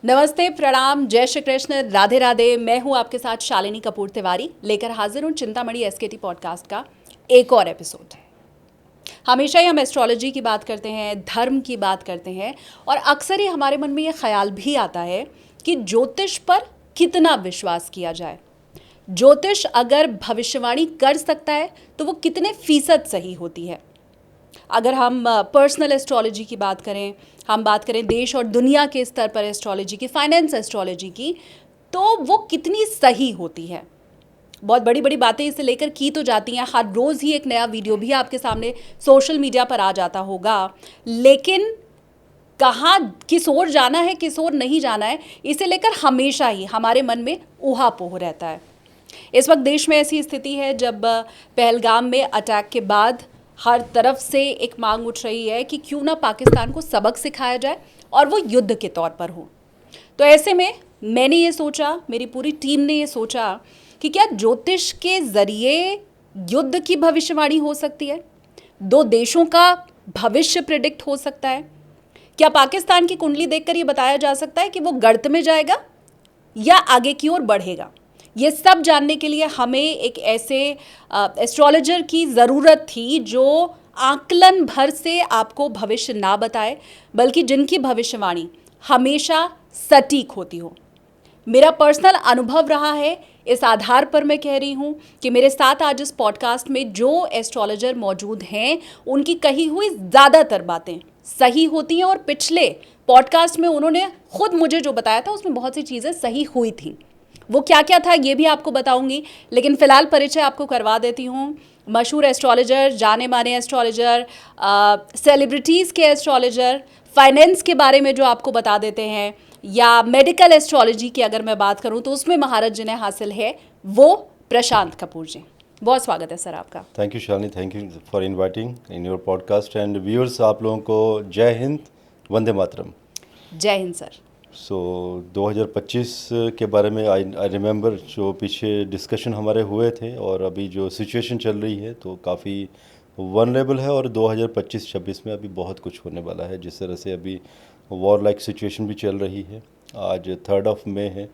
नमस्ते, प्रणाम, जय श्री कृष्ण, राधे राधे। मैं हूं आपके साथ शालिनी कपूर तिवारी, लेकर हाजिर हूं चिंतामणि एसकेटी पॉडकास्ट का एक और एपिसोड। हमेशा ही हम एस्ट्रोलॉजी की बात करते हैं, धर्म की बात करते हैं और अक्सर ही हमारे मन में ये ख्याल भी आता है कि ज्योतिष पर कितना विश्वास किया जाए। ज्योतिष अगर भविष्यवाणी कर सकता है तो वो कितने फीसद सही होती है। अगर हम पर्सनल एस्ट्रोलॉजी की बात करें, हम बात करें देश और दुनिया के स्तर पर एस्ट्रोलॉजी की, फाइनेंस एस्ट्रोलॉजी की, तो वो कितनी सही होती है। बहुत बड़ी बड़ी बातें इसे लेकर की तो जाती हैं, हर रोज़ ही एक नया वीडियो भी आपके सामने सोशल मीडिया पर आ जाता होगा, लेकिन कहाँ किस ओर जाना है, किस ओर नहीं जाना है, इसे लेकर हमेशा ही हमारे मन में ऊहापोह रहता है। इस वक्त देश में ऐसी स्थिति है जब पहलगाम में अटैक के बाद हर तरफ से एक मांग उठ रही है कि क्यों ना पाकिस्तान को सबक सिखाया जाए और वो युद्ध के तौर पर हो। तो ऐसे में मैंने ये सोचा, मेरी पूरी टीम ने ये सोचा कि क्या ज्योतिष के ज़रिए युद्ध की भविष्यवाणी हो सकती है, दो देशों का भविष्य प्रिडिक्ट हो सकता है। क्या पाकिस्तान की कुंडली देखकर ये बताया जा सकता है कि वो गर्त में जाएगा या आगे की ओर बढ़ेगा। ये सब जानने के लिए हमें एक ऐसे एस्ट्रोलॉजर की ज़रूरत थी जो आकलन भर से आपको भविष्य ना बताए, बल्कि जिनकी भविष्यवाणी हमेशा सटीक होती हो। मेरा पर्सनल अनुभव रहा है, इस आधार पर मैं कह रही हूँ कि मेरे साथ आज इस पॉडकास्ट में जो एस्ट्रोलॉजर मौजूद हैं, उनकी कही हुई ज़्यादातर बातें सही होती हैं और पिछले पॉडकास्ट में उन्होंने खुद मुझे जो बताया था उसमें बहुत सी चीज़ें सही हुई थी। वो क्या क्या था ये भी आपको बताऊंगी, लेकिन फ़िलहाल परिचय आपको करवा देती हूँ। मशहूर एस्ट्रोलॉजर, जाने माने एस्ट्रोलॉजर, सेलिब्रिटीज़ के एस्ट्रोलॉजर, फाइनेंस के बारे में जो आपको बता देते हैं, या मेडिकल एस्ट्रोलॉजी की अगर मैं बात करूं तो उसमें महारत जिन्हें हासिल है वो प्रशांत कपूर जी। बहुत स्वागत है सर आपका। Thank you Shalini, thank you for inviting in your podcast and viewers. आप लोगों को जय हिंद, वंदे मातरम। जय हिंद सर। 2025 के बारे में आई रिमेंबर जो पीछे डिस्कशन हमारे हुए थे और अभी जो सिचुएशन चल रही है तो काफ़ी वनरेबल है और 2025-26 में अभी बहुत कुछ होने वाला है। जिस तरह से अभी वॉर लाइक सिचुएशन भी चल रही है। आज 3 मई है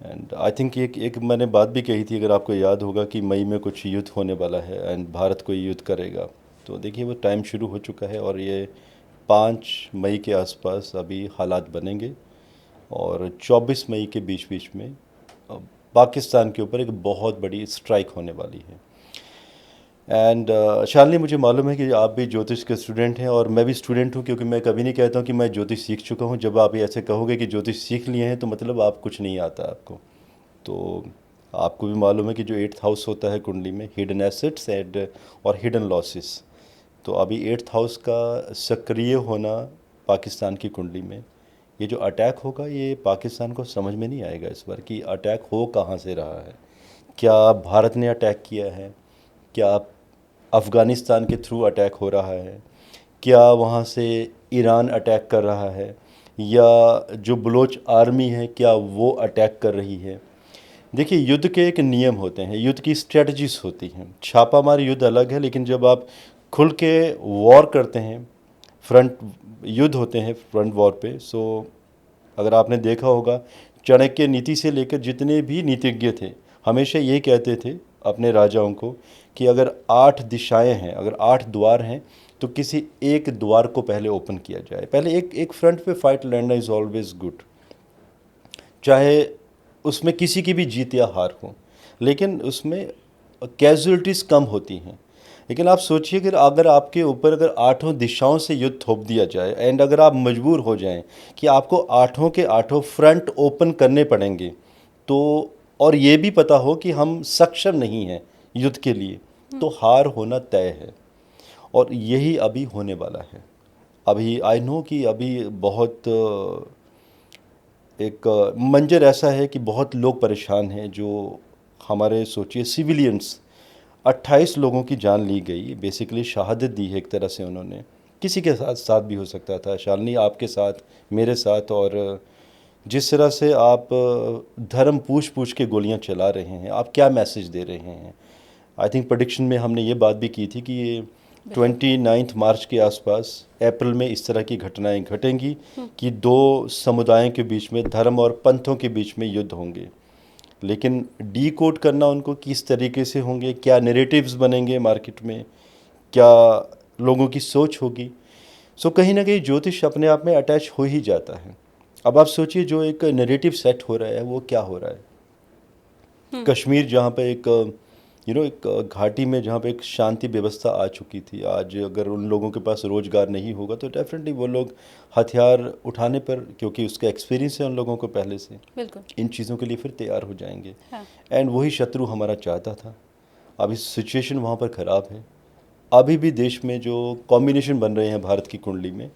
एंड आई थिंक एक मैंने बात भी कही थी, अगर आपको याद होगा, कि मई में कुछ युद्ध होने वाला है एंड भारत कोई युद्ध करेगा। तो देखिए वो टाइम शुरू हो चुका है और ये 5 मई के आसपास अभी हालात बनेंगे और 24 मई के बीच बीच में पाकिस्तान के ऊपर एक बहुत बड़ी स्ट्राइक होने वाली है। एंड शालिनी, मुझे मालूम है कि आप भी ज्योतिष के स्टूडेंट हैं और मैं भी स्टूडेंट हूं, क्योंकि मैं कभी नहीं कहता हूं कि मैं ज्योतिष सीख चुका हूं। जब आप ऐसे कहोगे कि ज्योतिष सीख लिए हैं तो मतलब आप कुछ नहीं आता आपको। तो आपको भी मालूम है कि जो 8th हाउस होता है कुंडली में, हिडन एसेट्स एंड और हिडन लॉसेस, तो अभी 8th हाउस का सक्रिय होना पाकिस्तान की कुंडली में, ये जो अटैक होगा ये पाकिस्तान को समझ में नहीं आएगा इस बार कि अटैक हो कहाँ से रहा है। क्या भारत ने अटैक किया है? क्या अफ़गानिस्तान के थ्रू अटैक हो रहा है? क्या वहाँ से ईरान अटैक कर रहा है? या जो बलोच आर्मी है क्या वो अटैक कर रही है? देखिए, युद्ध के एक नियम होते हैं, युद्ध की स्ट्रेटजीज होती हैं। छापामार युद्ध अलग है, लेकिन जब आप खुल के वॉर करते हैं, फ्रंट युद्ध होते हैं फ्रंट वॉर पे, सो अगर आपने देखा होगा, चाणक्य नीति से लेकर जितने भी नीतिज्ञ थे हमेशा ये कहते थे अपने राजाओं को कि अगर 8 दिशाएं हैं, अगर 8 द्वार हैं, तो किसी एक द्वार को पहले ओपन किया जाए। पहले एक फ्रंट पे फाइट लड़ना इज़ ऑलवेज गुड, चाहे उसमें किसी की भी जीत या हार हो, लेकिन उसमें कैजुअलिटीज़ कम होती हैं। लेकिन आप सोचिए कि अगर आपके ऊपर अगर 8 दिशाओं से युद्ध थोप दिया जाए एंड अगर आप मजबूर हो जाएं कि आपको 8 के 8 फ्रंट ओपन करने पड़ेंगे, तो और ये भी पता हो कि हम सक्षम नहीं हैं युद्ध के लिए, तो हार होना तय है। और यही अभी होने वाला है। अभी आई नो कि अभी बहुत एक मंजर ऐसा है कि बहुत लोग परेशान हैं। जो हमारे सोचिए सिविलियंस, 28 लोगों की जान ली गई, बेसिकली शहादत दी है एक तरह से उन्होंने। किसी के साथ साथ भी हो सकता था, शालिनी आपके साथ, मेरे साथ। और जिस तरह से आप धर्म पूछ पूछ के गोलियां चला रहे हैं, आप क्या मैसेज दे रहे हैं? आई थिंक प्रेडिक्शन में हमने ये बात भी की थी कि ये 29 मार्च के आसपास अप्रैल में इस तरह की घटनाएं घटेंगी कि दो समुदायों के बीच में, धर्म और पंथों के बीच में युद्ध होंगे। लेकिन डीकोड करना उनको किस तरीके से होंगे, क्या नैरेटिव्स बनेंगे मार्केट में, क्या लोगों की सोच होगी। सो कहीं ना कहीं ज्योतिष अपने आप में अटैच हो ही जाता है। अब आप सोचिए जो एक नैरेटिव सेट हो रहा है वो क्या हो रहा है। कश्मीर जहाँ पे एक एक घाटी में जहाँ पे एक शांति व्यवस्था आ चुकी थी, आज अगर उन लोगों के पास रोज़गार नहीं होगा तो डेफिनेटली वो लोग हथियार उठाने पर, क्योंकि उसका एक्सपीरियंस है उन लोगों को पहले से, बिल्कुल इन चीज़ों के लिए फिर तैयार हो जाएंगे। हाँ। एंड वही शत्रु हमारा चाहता था। अब इस सिचुएशन वहाँ पर ख़राब है। अभी भी देश में जो कॉम्बिनेशन बन रहे हैं भारत की कुंडली में,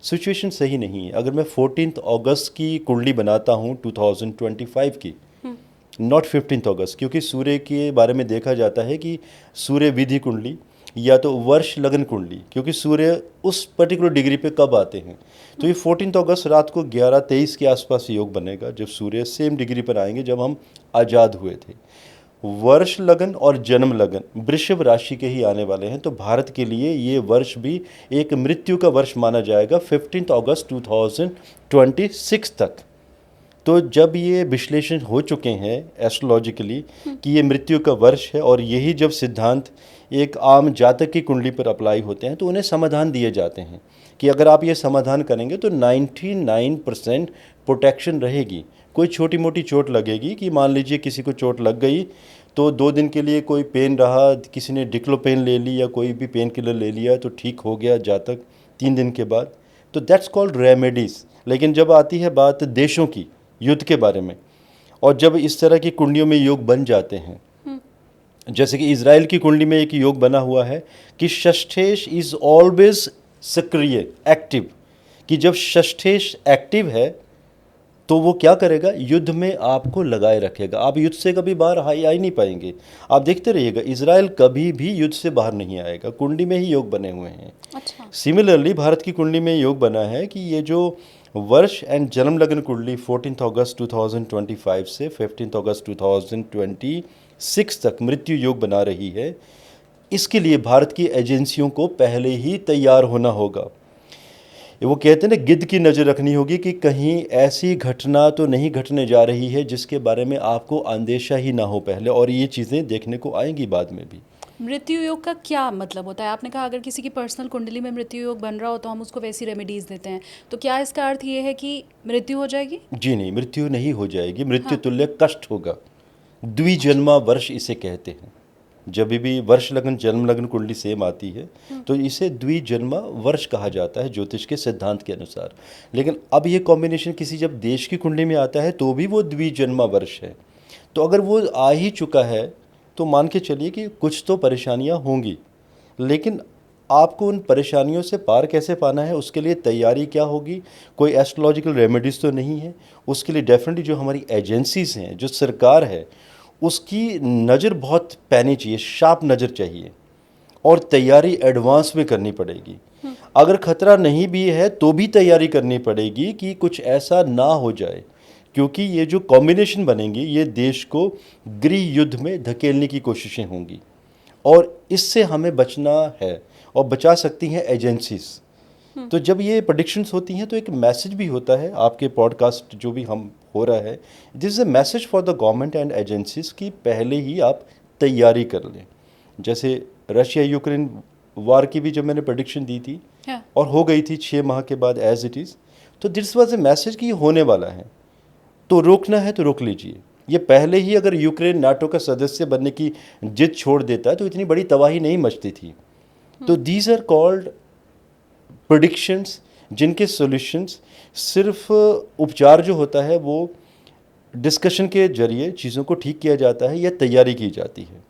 सिचुएशन सही नहीं है। अगर मैं 14 अगस्त की कुंडली बनाता हूँ 2025 की, नॉट 15 अगस्त, क्योंकि सूर्य के बारे में देखा जाता है कि सूर्य विधि कुंडली या तो वर्ष लगन कुंडली, क्योंकि सूर्य उस पर्टिकुलर डिग्री पे कब आते हैं। तो ये 14 अगस्त रात को 11:23 के आसपास योग बनेगा, जब सूर्य सेम डिग्री पर आएंगे जब हम आज़ाद हुए थे। वर्ष लगन और जन्म लगन वृषभ राशि के ही आने वाले हैं, तो भारत के लिए ये वर्ष भी एक मृत्यु का वर्ष माना जाएगा 15 अगस्त 2026 तक। तो जब ये विश्लेषण हो चुके हैं एस्ट्रोलॉजिकली कि ये मृत्यु का वर्ष है, और यही जब सिद्धांत एक आम जातक की कुंडली पर अप्लाई होते हैं, तो उन्हें समाधान दिए जाते हैं कि अगर आप ये समाधान करेंगे तो 99% प्रोटेक्शन रहेगी। कोई छोटी मोटी चोट लगेगी कि मान लीजिए किसी को चोट लग गई तो 2 दिन के लिए कोई पेन रहा, किसी ने डिक्लोपेन ले ली या कोई भी पेन किलर ले लिया तो ठीक हो गया जातक 3 दिन के बाद, तो दैट्स कॉल्ड रेमेडीज़। लेकिन जब आती है बात देशों की, युद्ध के बारे में, और जब इस तरह की कुंडलियों में योग बन जाते हैं, जैसे कि इजराइल की कुंडली में एक योग बना हुआ है कि षष्ठेश इज ऑलवेज सक्रिय, एक्टिव, कि जब षष्ठेश एक्टिव है तो वो क्या करेगा, युद्ध में आपको लगाए रखेगा। आप युद्ध से कभी बाहर आ ही नहीं पाएंगे। आप देखते रहिएगा, इजराइल कभी भी युद्ध से बाहर नहीं आएगा। कुंडली में ही योग बने हुए हैं। अच्छा। सिमिलरली भारत की कुंडली में योग बना है कि ये जो वर्ष एंड जन्म लगन कुंडली 14 अगस्त 2025 से 15 अगस्त 2026 तक मृत्यु योग बना रही है, इसके लिए भारत की एजेंसियों को पहले ही तैयार होना होगा। वो कहते हैं ना, गिद्ध की नज़र रखनी होगी कि कहीं ऐसी घटना तो नहीं घटने जा रही है जिसके बारे में आपको अंदेशा ही ना हो पहले, और ये चीज़ें देखने को आएंगी बाद में भी। मृत्यु योग का क्या मतलब होता है? आपने कहा अगर किसी की पर्सनल कुंडली में मृत्यु योग बन रहा हो तो हम उसको वैसी रेमेडीज देते हैं, तो क्या इसका अर्थ ये है कि मृत्यु हो जाएगी? जी नहीं, मृत्यु नहीं हो जाएगी। मृत्यु तुल्य कष्ट होगा। द्विजन्मा वर्ष इसे कहते हैं। जब भी वर्ष लगन जन्म लगन कुंडली सेम आती है तो इसे द्विजन्मा वर्ष कहा जाता है ज्योतिष के सिद्धांत के अनुसार। लेकिन अब ये कॉम्बिनेशन किसी जब देश की कुंडली में आता है तो भी वो द्विजन्मा वर्ष है। तो अगर वो आ ही चुका है तो मान के चलिए कि कुछ तो परेशानियां होंगी, लेकिन आपको उन परेशानियों से पार कैसे पाना है, उसके लिए तैयारी क्या होगी। कोई एस्ट्रोलॉजिकल रेमेडीज़ तो नहीं है। उसके लिए डेफिनेटली जो हमारी एजेंसीज हैं, जो सरकार है, उसकी नज़र बहुत पैनी चाहिए, शार्प नज़र चाहिए, और तैयारी एडवांस में करनी पड़ेगी। अगर खतरा नहीं भी है तो भी तैयारी करनी पड़ेगी कि कुछ ऐसा ना हो जाए, क्योंकि ये जो कॉम्बिनेशन बनेंगी ये देश को गृह युद्ध में धकेलने की कोशिशें होंगी, और इससे हमें बचना है, और बचा सकती हैं एजेंसीज। तो जब ये प्रेडिक्शंस होती हैं तो एक मैसेज भी होता है। आपके पॉडकास्ट जो भी हम हो रहा है, this is a message for the government and agencies कि पहले ही आप तैयारी कर लें। जैसे रशिया यूक्रेन वार की भी जब मैंने प्रेडिक्शन दी थी और हो गई थी 6 माह के बाद एज इट इज़, तो दिस वाज ए मैसेज कि ये होने वाला है, तो रोकना है तो रोक लीजिए। ये पहले ही अगर यूक्रेन नाटो का सदस्य बनने की जिद छोड़ देता है तो इतनी बड़ी तबाही नहीं मचती थी। तो दीज आर कॉल्ड प्रेडिक्शंस, जिनके सॉल्यूशंस सिर्फ उपचार जो होता है वो डिस्कशन के जरिए चीज़ों को ठीक किया जाता है या तैयारी की जाती है।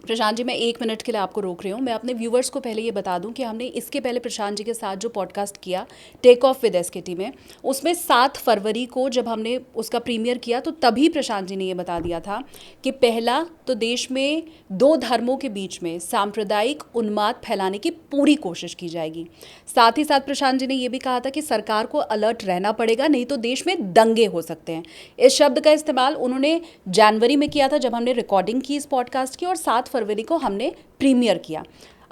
प्रशांत जी, मैं 1 मिनट के लिए आपको रोक रही हूँ। मैं अपने व्यूवर्स को पहले ये बता दूं कि हमने इसके पहले प्रशांत जी के साथ जो पॉडकास्ट किया टेक ऑफ विद एसकेटी में, उसमें 7 फरवरी को जब हमने उसका प्रीमियर किया तो तभी प्रशांत जी ने ये बता दिया था कि पहला तो देश में 2 धर्मों के बीच में सांप्रदायिक उन्माद फैलाने की पूरी कोशिश की जाएगी। साथ ही साथ प्रशांत जी ने ये भी कहा था कि सरकार को अलर्ट रहना पड़ेगा, नहीं तो देश में दंगे हो सकते हैं। इस शब्द का इस्तेमाल उन्होंने जनवरी में किया था जब हमने रिकॉर्डिंग की इस पॉडकास्ट की, और 7 फरवरी को हमने प्रीमियर किया।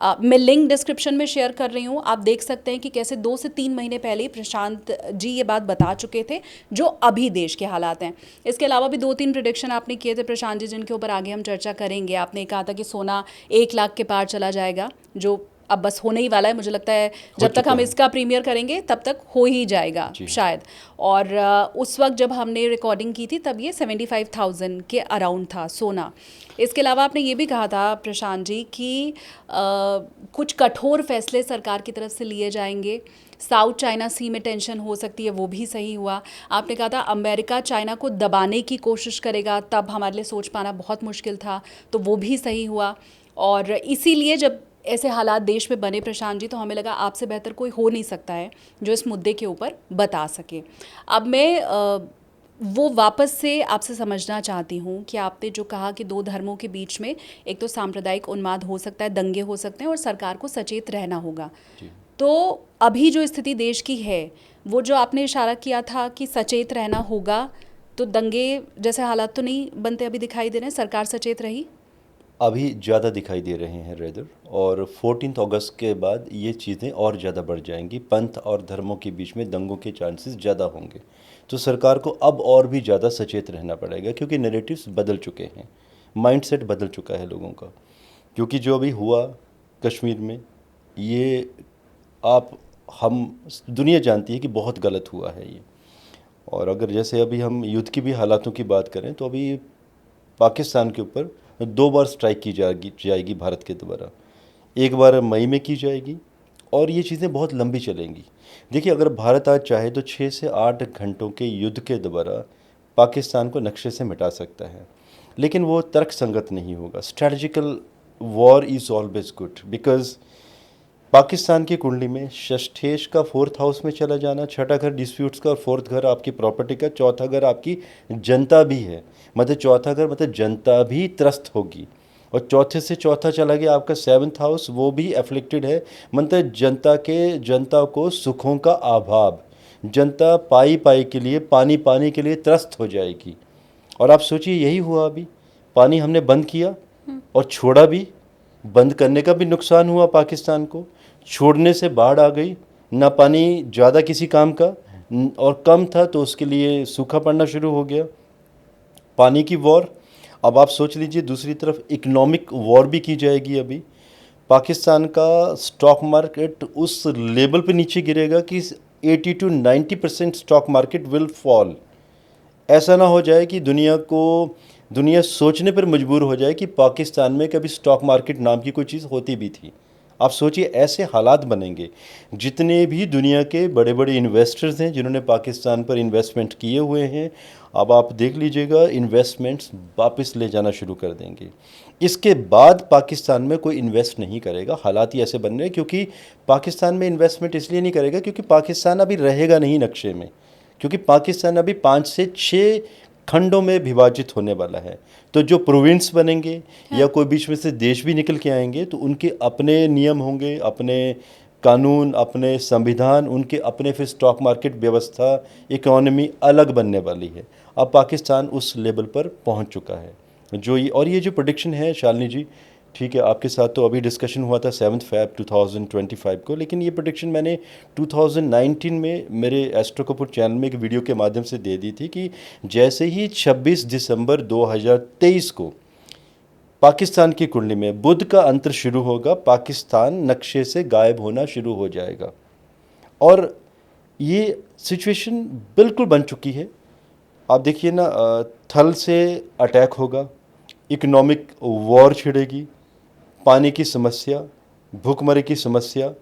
मैं लिंक डिस्क्रिप्शन में शेयर कर रही हूँ, आप देख सकते हैं कि कैसे 2 से 3 महीने पहले ही प्रशांत जी ये बात बता चुके थे जो अभी देश के हालात हैं। इसके अलावा भी 2-3 प्रिडिक्शन आपने किए थे प्रशांत जी, जिनके ऊपर आगे हम चर्चा करेंगे। आपने कहा था कि सोना 1 लाख के पार चला जाएगा, जो अब बस होने ही वाला है, मुझे लगता है जब तक हम इसका प्रीमियर करेंगे तब तक हो ही जाएगा शायद। और उस वक्त जब हमने रिकॉर्डिंग की थी तब ये 75,000 के अराउंड था सोना। इसके अलावा आपने ये भी कहा था प्रशांत जी कि कुछ कठोर फैसले सरकार की तरफ से लिए जाएंगे, साउथ चाइना सी में टेंशन हो सकती है, वो भी सही हुआ। आपने कहा था अमेरिका चाइना को दबाने की कोशिश करेगा, तब हमारे लिए सोच पाना बहुत मुश्किल था, तो वो भी सही हुआ। और इसीलिए जब ऐसे हालात देश में बने प्रशांत जी, तो हमें लगा आपसे बेहतर कोई हो नहीं सकता है जो इस मुद्दे के ऊपर बता सके। अब मैं वो वापस से आपसे समझना चाहती हूँ कि आपने जो कहा कि 2 धर्मों के बीच में एक तो सांप्रदायिक उन्माद हो सकता है, दंगे हो सकते हैं और सरकार को सचेत रहना होगा। तो अभी जो स्थिति देश की है, वो जो आपने इशारा किया था कि सचेत रहना होगा, तो दंगे जैसे हालात तो नहीं बनते अभी दिखाई दे रहे हैं, सरकार सचेत रही? अभी ज़्यादा दिखाई दे रहे हैं रेदर, और 14 अगस्त के बाद ये चीज़ें और ज़्यादा बढ़ जाएंगी। पंथ और धर्मों के बीच में दंगों के चांसेस ज़्यादा होंगे, तो सरकार को अब और भी ज़्यादा सचेत रहना पड़ेगा, क्योंकि नैरेटिव्स बदल चुके हैं, माइंडसेट बदल चुका है लोगों का। क्योंकि जो अभी हुआ कश्मीर में, ये आप हम दुनिया जानती है कि बहुत गलत हुआ है ये। और अगर जैसे अभी हम युद्ध की भी हालातों की बात करें, तो अभी पाकिस्तान के ऊपर 2 बार स्ट्राइक की जाएगी भारत के द्वारा। एक बार मई में की जाएगी, और ये चीज़ें बहुत लंबी चलेंगी। देखिए, अगर भारत आज चाहे तो 6 से 8 घंटों के युद्ध के द्वारा पाकिस्तान को नक्शे से मिटा सकता है, लेकिन वो तर्कसंगत नहीं होगा। Strategical war is always good, because Pakistan की कुंडली में षष्ठेश का 4th हाउस में चला जाना, छठा घर डिस्प्यूट्स का और 4th घर आपकी प्रॉपर्टी का, चौथा घर आपकी जनता भी है। मतलब चौथा घर मतलब जनता भी त्रस्त होगी, और चौथे से चौथा चला गया आपका 7th हाउस, वो भी एफ्लिक्टेड है। मतलब जनता को सुखों का अभाव, जनता पाई पाई के लिए, पानी पानी के लिए त्रस्त हो जाएगी। और आप सोचिए, यही हुआ अभी। पानी हमने बंद किया और छोड़ा भी, बंद करने का भी नुकसान हुआ पाकिस्तान को, छोड़ने से बाढ़ आ गई, ना पानी ज़्यादा किसी काम का और कम था तो उसके लिए सूखा पड़ना शुरू हो गया, पानी की वॉर। अब आप सोच लीजिए, दूसरी तरफ इकोनॉमिक वॉर भी की जाएगी अभी। पाकिस्तान का स्टॉक मार्केट उस लेवल पे नीचे गिरेगा कि 80 to 90% stock market will fall. ऐसा ना हो जाए कि दुनिया सोचने पर मजबूर हो जाए कि पाकिस्तान में कभी स्टॉक मार्केट नाम की कोई चीज़ होती भी थी। आप सोचिए, ऐसे हालात बनेंगे। जितने भी दुनिया के बड़े बड़े इन्वेस्टर्स हैं जिन्होंने पाकिस्तान पर इन्वेस्टमेंट किए हुए हैं, अब आप देख लीजिएगा, इन्वेस्टमेंट्स वापस ले जाना शुरू कर देंगे। इसके बाद पाकिस्तान में कोई इन्वेस्ट नहीं करेगा। हालात ही ऐसे बन रहे हैं, क्योंकि पाकिस्तान में इन्वेस्टमेंट इसलिए नहीं करेगा क्योंकि पाकिस्तान अभी रहेगा नहीं नक्शे में, क्योंकि पाकिस्तान अभी 5 से 6 खंडों में विभाजित होने वाला है। तो जो प्रोविंस बनेंगे या कोई बीच में से देश भी निकल के आएंगे, तो उनके अपने नियम होंगे, अपने कानून, अपने संविधान, उनके अपने फिर स्टॉक मार्केट व्यवस्था, इकोनॉमी अलग बनने वाली है। अब पाकिस्तान उस लेवल पर पहुंच चुका है। और ये जो प्रेडिक्शन है शालिनी जी, ठीक है, आपके साथ तो अभी डिस्कशन हुआ था 7 Feb 2025 को, लेकिन ये प्रेडिक्शन मैंने 2019 में मेरे एस्ट्रो कपूर चैनल में एक वीडियो के माध्यम से दे दी थी कि जैसे ही 26 दिसंबर 2023 को पाकिस्तान की कुंडली में बुध का अंतर शुरू होगा, पाकिस्तान नक्शे से गायब होना शुरू हो जाएगा। और ये सिचुएशन बिल्कुल बन चुकी है। आप देखिए ना, थल से अटैक होगा, इकोनॉमिक वॉर छिड़ेगी, पानी की समस्या, भूखमरी की समस्या,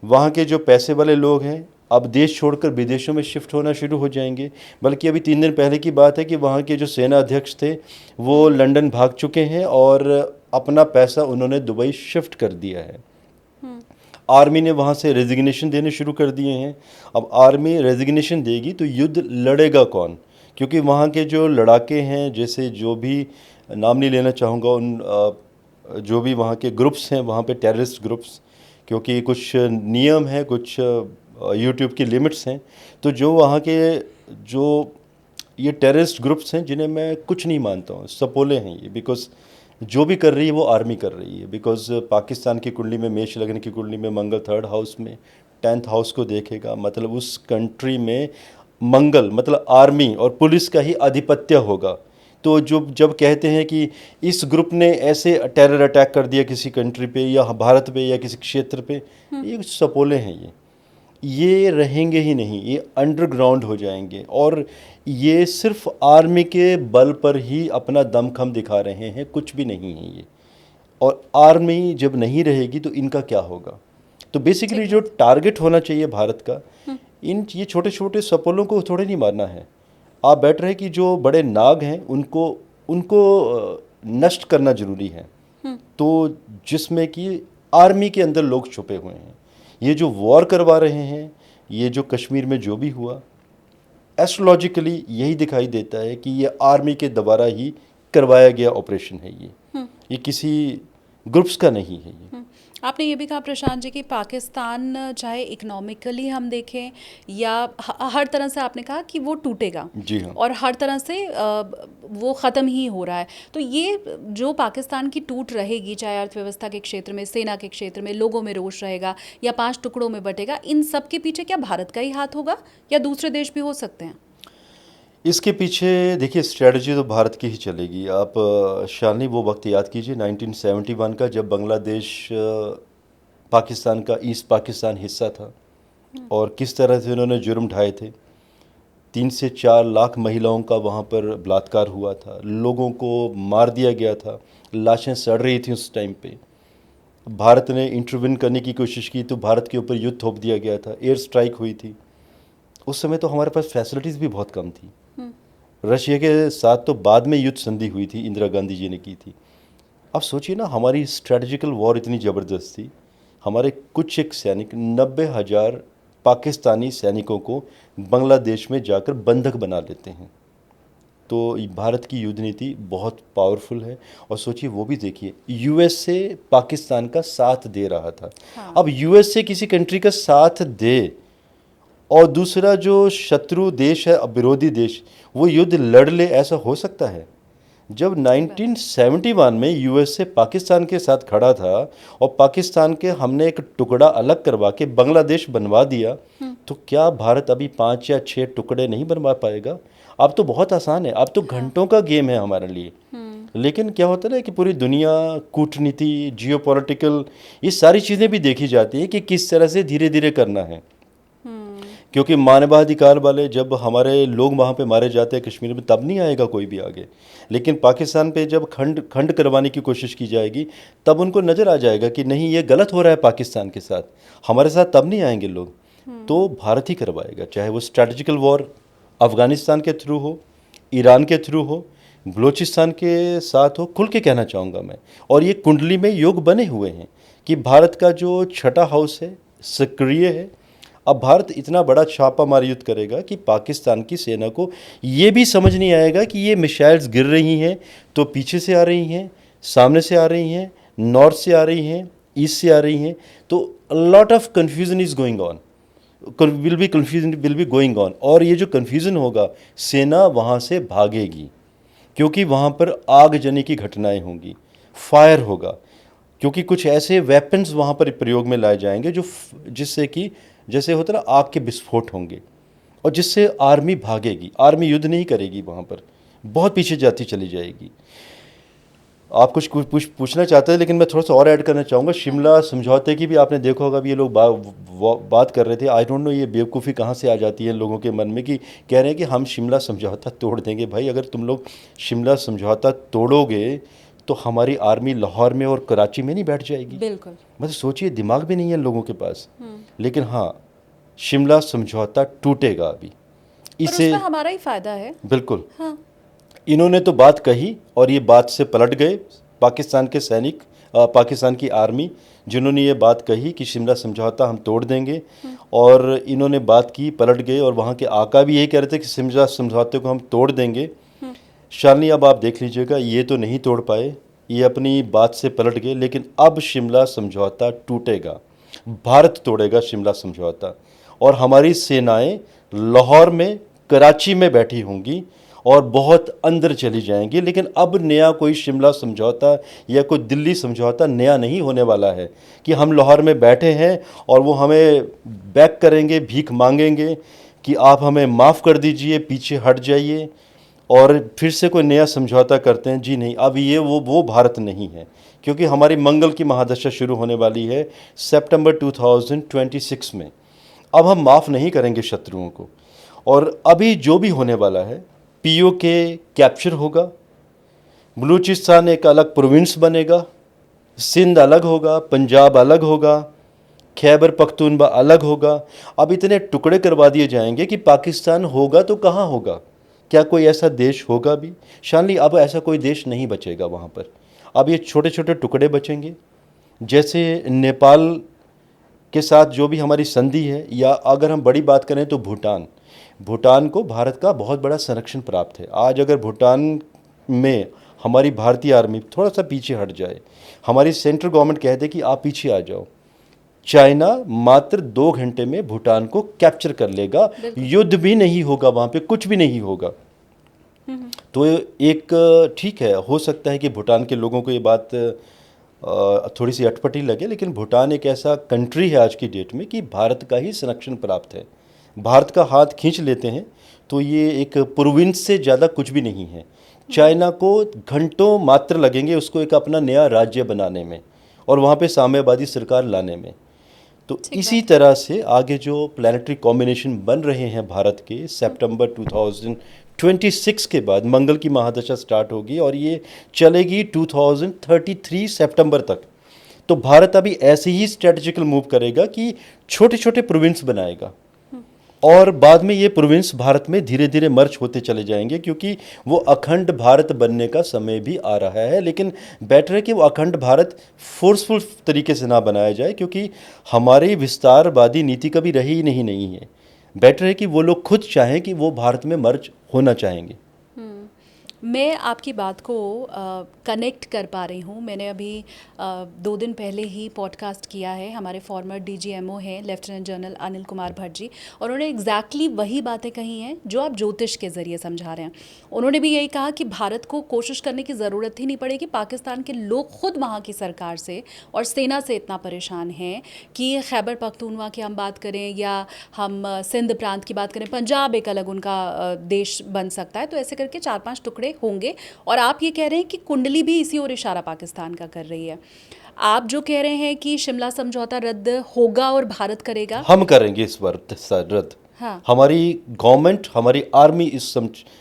वहाँ के जो पैसे वाले लोग हैं अब देश छोड़कर विदेशों में शिफ्ट होना शुरू हो जाएंगे। बल्कि अभी 3 दिन पहले की बात है कि वहाँ के जो सेना अध्यक्ष थे वो लंदन भाग चुके हैं और अपना पैसा उन्होंने दुबई शिफ्ट कर दिया है। आर्मी ने वहाँ से रेजिग्नेशन देने शुरू कर दिए हैं। अब आर्मी रेजिग्नेशन देगी तो युद्ध लड़ेगा कौन? क्योंकि वहाँ के जो लड़ाके हैं, जैसे जो भी नाम नहीं लेना चाहूँगा, उन जो भी वहाँ के ग्रुप्स हैं, वहाँ पे टेररिस्ट ग्रुप्स, क्योंकि कुछ नियम हैं, कुछ यूट्यूब की लिमिट्स हैं, तो जो वहाँ के जो ये टेररिस्ट ग्रुप्स हैं जिन्हें मैं कुछ नहीं मानता हूँ, सपोले हैं ये, बिकॉज जो भी कर रही है वो आर्मी कर रही है। बिकॉज पाकिस्तान की कुंडली में, मेष लग्न की कुंडली में मंगल 3rd हाउस में 10th हाउस को देखेगा, मतलब उस कंट्री में मंगल मतलब आर्मी और पुलिस का ही आधिपत्य होगा। तो जो जब कहते हैं कि इस ग्रुप ने ऐसे टेरर अटैक कर दिया किसी कंट्री पे या भारत पे या किसी क्षेत्र पे, ये सपोले हैं, ये रहेंगे ही नहीं, ये अंडरग्राउंड हो जाएंगे और ये सिर्फ आर्मी के बल पर ही अपना दमखम दिखा रहे हैं, कुछ भी नहीं है ये। और आर्मी जब नहीं रहेगी तो इनका क्या होगा? तो बेसिकली जो टारगेट होना चाहिए भारत का, इन ये छोटे छोटे सपोलों को थोड़े नहीं मारना है। आप बैठ रहे कि जो बड़े नाग हैं उनको उनको नष्ट करना जरूरी है। तो जिसमें कि आर्मी के अंदर लोग छुपे हुए हैं, ये जो वॉर करवा रहे हैं, ये जो कश्मीर में जो भी हुआ, एस्ट्रोलॉजिकली यही दिखाई देता है कि ये आर्मी के द्वारा ही करवाया गया ऑपरेशन है। ये किसी ग्रुप्स का नहीं है ये। आपने ये भी कहा प्रशांत जी कि पाकिस्तान चाहे इकोनॉमिकली हम देखें या हर तरह से, आपने कहा कि वो टूटेगा। जी हाँ। और हर तरह से वो ख़त्म ही हो रहा है। तो ये जो पाकिस्तान की टूट रहेगी, चाहे अर्थव्यवस्था के क्षेत्र में, सेना के क्षेत्र में, लोगों में रोष रहेगा या 5 टुकड़ों में बटेगा, इन सब के पीछे क्या भारत का ही हाथ होगा या दूसरे देश भी हो सकते हैं? इसके पीछे देखिए स्ट्रेटजी तो भारत की ही चलेगी। आप शालिनी वो वक्त याद कीजिए 1971 का, जब बांग्लादेश पाकिस्तान का ईस्ट पाकिस्तान हिस्सा था और किस तरह से उन्होंने जुर्म ढाए थे। 3 से 4 लाख महिलाओं का वहाँ पर बलात्कार हुआ था, लोगों को मार दिया गया था, लाशें सड़ रही थी उस टाइम पे। भारत ने इंटरवेन करने की कोशिश की तो भारत के ऊपर युद्ध थोप दिया गया था, एयर स्ट्राइक हुई थी। उस समय तो हमारे पास फैसिलिटीज़ भी बहुत कम थी। रशिया के साथ तो बाद में युद्ध संधि हुई थी, इंदिरा गांधी जी ने की थी। अब सोचिए ना, हमारी स्ट्रेटजिकल वॉर इतनी ज़बरदस्त थी, हमारे कुछ एक सैनिक 90,000 पाकिस्तानी सैनिकों को बांग्लादेश में जाकर बंधक बना लेते हैं। तो भारत की युद्ध नीति बहुत पावरफुल है। और सोचिए वो भी देखिए, यूएसए पाकिस्तान का साथ दे रहा था। हाँ। अब यूएसए किसी कंट्री का साथ दे और दूसरा जो शत्रु देश है, विरोधी देश, वो युद्ध लड़ ले, ऐसा हो सकता है? जब 1971 में यूएसए पाकिस्तान के साथ खड़ा था और पाकिस्तान के हमने एक टुकड़ा अलग करवा के बांग्लादेश बनवा दिया, तो क्या भारत अभी 5 या 6 टुकड़े नहीं बनवा पाएगा? अब तो बहुत आसान है, अब तो घंटों का गेम है हमारे लिए। लेकिन क्या होता है ना कि पूरी दुनिया, कूटनीति, जियोपॉलिटिकल, ये सारी चीज़ें भी देखी जाती हैं कि किस तरह से धीरे धीरे करना है। क्योंकि मानवाधिकार वाले जब हमारे लोग वहाँ पे मारे जाते हैं कश्मीर में, तब नहीं आएगा कोई भी आगे। लेकिन पाकिस्तान पे जब खंड करवाने की कोशिश की जाएगी, तब उनको नज़र आ जाएगा कि नहीं, ये गलत हो रहा है पाकिस्तान के साथ, हमारे साथ तब नहीं आएंगे लोग। तो भारत ही करवाएगा, चाहे वो स्ट्रैटेजिकल वॉर अफ़गानिस्तान के थ्रू हो, ईरान के थ्रू हो, बलूचिस्तान के साथ हो। खुल के कहना चाहूँगा मैं, और ये कुंडली में योग बने हुए हैं कि भारत का जो 6ठा हाउस है सक्रिय है। अब भारत इतना बड़ा छापामार युद्ध करेगा कि पाकिस्तान की सेना को ये भी समझ नहीं आएगा कि ये मिसाइल्स गिर रही हैं तो पीछे से आ रही हैं, सामने से आ रही हैं, नॉर्थ से आ रही हैं, ईस्ट से आ रही हैं। तो lot of confusion is going on, will be going on. और ये जो कन्फ्यूज़न होगा, सेना वहाँ से भागेगी क्योंकि वहाँ पर आगजनी की घटनाएँ होंगी, फायर होगा, क्योंकि कुछ ऐसे वेपन्स वहाँ पर प्रयोग में लाए जाएंगे जो जिससे कि जैसे होता है ना, आग के विस्फोट होंगे और जिससे आर्मी भागेगी। आर्मी युद्ध नहीं करेगी, वहाँ पर बहुत पीछे जाती चली जाएगी। आप कुछ पूछना चाहते हैं, लेकिन मैं थोड़ा सा और ऐड करना चाहूँगा। शिमला समझौते की भी आपने देखा होगा, अभी ये लोग बात कर रहे थे। आई डोंट नो ये बेवकूफ़ी कहाँ से आ जाती है लोगों के मन में कि कह रहे हैं कि हम शिमला समझौता तोड़ देंगे। भाई, अगर तुम लोग शिमला समझौता तोड़ोगे तो हमारी आर्मी लाहौर में और कराची में नहीं बैठ जाएगी? बिल्कुल। मतलब सोचिए, दिमाग भी नहीं है लोगों के पास। लेकिन हाँ, शिमला समझौता टूटेगा अभी, इससे हमारा ही फायदा है। बिल्कुल। हाँ। इन्होंने तो बात कही और ये बात से पलट गए पाकिस्तान के सैनिक, पाकिस्तान की आर्मी, जिन्होंने ये बात कही कि शिमला समझौता हम तोड़ देंगे, और इन्होंने बात की, पलट गए। और वहाँ के आका भी यही कह रहे थे कि शिमला समझौते को हम तोड़ देंगे। शालिनी, अब आप देख लीजिएगा, ये तो नहीं तोड़ पाए, ये अपनी बात से पलट गए। लेकिन अब शिमला समझौता टूटेगा, भारत तोड़ेगा शिमला समझौता, और हमारी सेनाएं लाहौर में, कराची में बैठी होंगी और बहुत अंदर चली जाएंगी। लेकिन अब नया कोई शिमला समझौता या कोई दिल्ली समझौता नया नहीं होने वाला है कि हम लाहौर में बैठे हैं और वो हमें बैक करेंगे, भीख मांगेंगे कि आप हमें माफ़ कर दीजिए, पीछे हट जाइए और फिर से कोई नया समझौता करते हैं। जी नहीं, अब ये वो भारत नहीं है, क्योंकि हमारी मंगल की महादशा शुरू होने वाली है सितंबर 2026 में। अब हम माफ़ नहीं करेंगे शत्रुओं को। और अभी जो भी होने वाला है, पीओके कैप्चर होगा, बलूचिस्तान एक अलग प्रोविंस बनेगा, सिंध अलग होगा, पंजाब अलग होगा, खैबर पख्तूनख्वा अलग होगा। अब इतने टुकड़े करवा दिए जाएंगे कि पाकिस्तान होगा तो कहाँ होगा? क्या कोई ऐसा देश होगा भी? शानली, अब ऐसा कोई देश नहीं बचेगा वहाँ पर। अब ये छोटे छोटे टुकड़े बचेंगे। जैसे नेपाल के साथ जो भी हमारी संधि है, या अगर हम बड़ी बात करें तो भूटान को भारत का बहुत बड़ा संरक्षण प्राप्त है। आज अगर भूटान में हमारी भारतीय आर्मी थोड़ा सा पीछे हट जाए, हमारी सेंट्रल गवर्नमेंट कह दे कि आप पीछे आ जाओ, चाइना मात्र 2 घंटे में भूटान को कैप्चर कर लेगा। युद्ध भी नहीं होगा वहाँ पे, कुछ भी नहीं होगा। तो एक ठीक है, हो सकता है कि भूटान के लोगों को ये बात थोड़ी सी अटपटी लगे, लेकिन भूटान एक ऐसा कंट्री है आज की डेट में कि भारत का ही संरक्षण प्राप्त है। भारत का हाथ खींच लेते हैं तो ये एक प्रोविंस से ज़्यादा कुछ भी नहीं है। चाइना को घंटों मात्र लगेंगे उसको एक अपना नया राज्य बनाने में और वहाँ पे साम्यवादी सरकार लाने में। तो इसी तरह से आगे जो प्लानिटरी कॉम्बिनेशन बन रहे हैं भारत के, सितंबर 2026 के बाद मंगल की महादशा स्टार्ट होगी और ये चलेगी 2033 सितंबर तक। तो भारत अभी ऐसे ही स्ट्रेटजिकल मूव करेगा कि छोटे छोटे प्रोविंस बनाएगा और बाद में ये प्रोविंस भारत में धीरे धीरे मर्ज होते चले जाएंगे, क्योंकि वो अखंड भारत बनने का समय भी आ रहा है। लेकिन बेटर है कि वो अखंड भारत फोर्सफुल तरीके से ना बनाया जाए, क्योंकि हमारी विस्तारवादी नीति कभी रही ही नहीं है। बेटर है कि वो लोग खुद चाहें कि वो भारत में मर्ज होना चाहेंगे। मैं आपकी बात को कनेक्ट कर पा रही हूँ। मैंने अभी 2 दिन पहले ही पॉडकास्ट किया है, हमारे फॉर्मर डीजीएमओ हैं लेफ्टिनेंट जनरल अनिल कुमार भट्ट जी, और उन्होंने एग्जैक्टली वही बातें कही हैं जो आप ज्योतिष के ज़रिए समझा रहे हैं। उन्होंने भी यही कहा कि भारत को कोशिश करने की ज़रूरत ही नहीं पड़ेगी। पाकिस्तान के लोग खुद वहाँ की सरकार से और सेना से इतना परेशान हैं कि खैबर पख्तूनख्वा की हम बात करें या हम सिंध प्रांत की बात करें, पंजाब एक अलग उनका देश बन सकता है। तो ऐसे करके 4-5 टुकड़े होंगे। और आप ये कह रहे हैं कि कुंडली भी इसी ओर इशारा पाकिस्तान का कर रही है। आप जो कह रहे हैं कि शिमला समझौता रद्द होगा और भारत करेगा, हम करेंगे इस बार रद्द। हाँ। हमारी गवर्नमेंट, हमारी आर्मी इस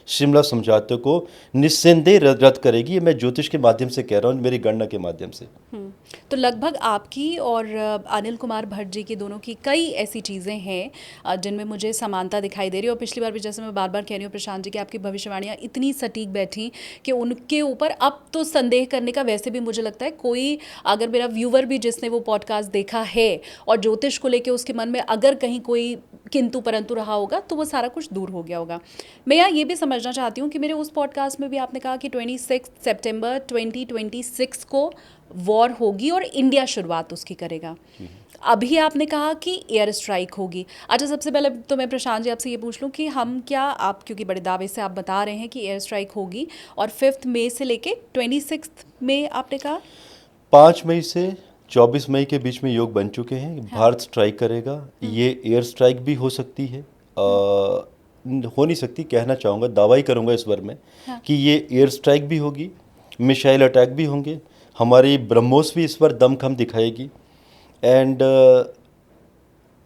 शिमला समझौते को निस्संदेह रद्द करेगी। ये मैं ज्योतिष के माध्यम से कह रहा हूँ, मेरी गणना के माध्यम से। तो लगभग आपकी और अनिल कुमार भट्ट जी की दोनों की कई ऐसी चीज़ें हैं जिनमें मुझे समानता दिखाई दे रही है। और पिछली बार भी जैसे मैं बार बार कह रही हूँ प्रशांत जी की आपकी भविष्यवाणियाँ इतनी सटीक बैठी कि उनके ऊपर अब तो संदेह करने का वैसे भी मुझे लगता है कोई, अगर मेरा व्यूवर भी जिसने वो पॉडकास्ट देखा है और ज्योतिष को लेकर उसके मन में अगर कहीं कोई किंतु परंतु रहा होगा तो वो सारा कुछ दूर हो गया होगा। मैं यहाँ ये भी समझना चाहती हूँ कि मेरे उस पॉडकास्ट में भी आपने कहा कि 26 सितंबर 2026 को वॉर होगी और इंडिया शुरुआत उसकी करेगा। अभी आपने कहा कि एयर स्ट्राइक होगी। अच्छा, सबसे पहले तो मैं प्रशांत जी आपसे ये पूछ लूँ कि हम क्या, आप क्योंकि बड़े दावे से आप बता रहे हैं कि एयर स्ट्राइक होगी और 5 मई से लेके 26 मई आपने कहा, 5 मई से 24 मई के बीच में योग बन चुके हैं। हाँ। भारत स्ट्राइक करेगा। ये एयर स्ट्राइक भी हो सकती है, हो नहीं सकती कहना चाहूँगा, दावा ही करूँगा इस बार में। हाँ। कि ये एयर स्ट्राइक भी होगी, मिसाइल अटैक भी होंगे। हमारी ब्रह्मोस भी इस बार दमखम दिखाएगी। एंड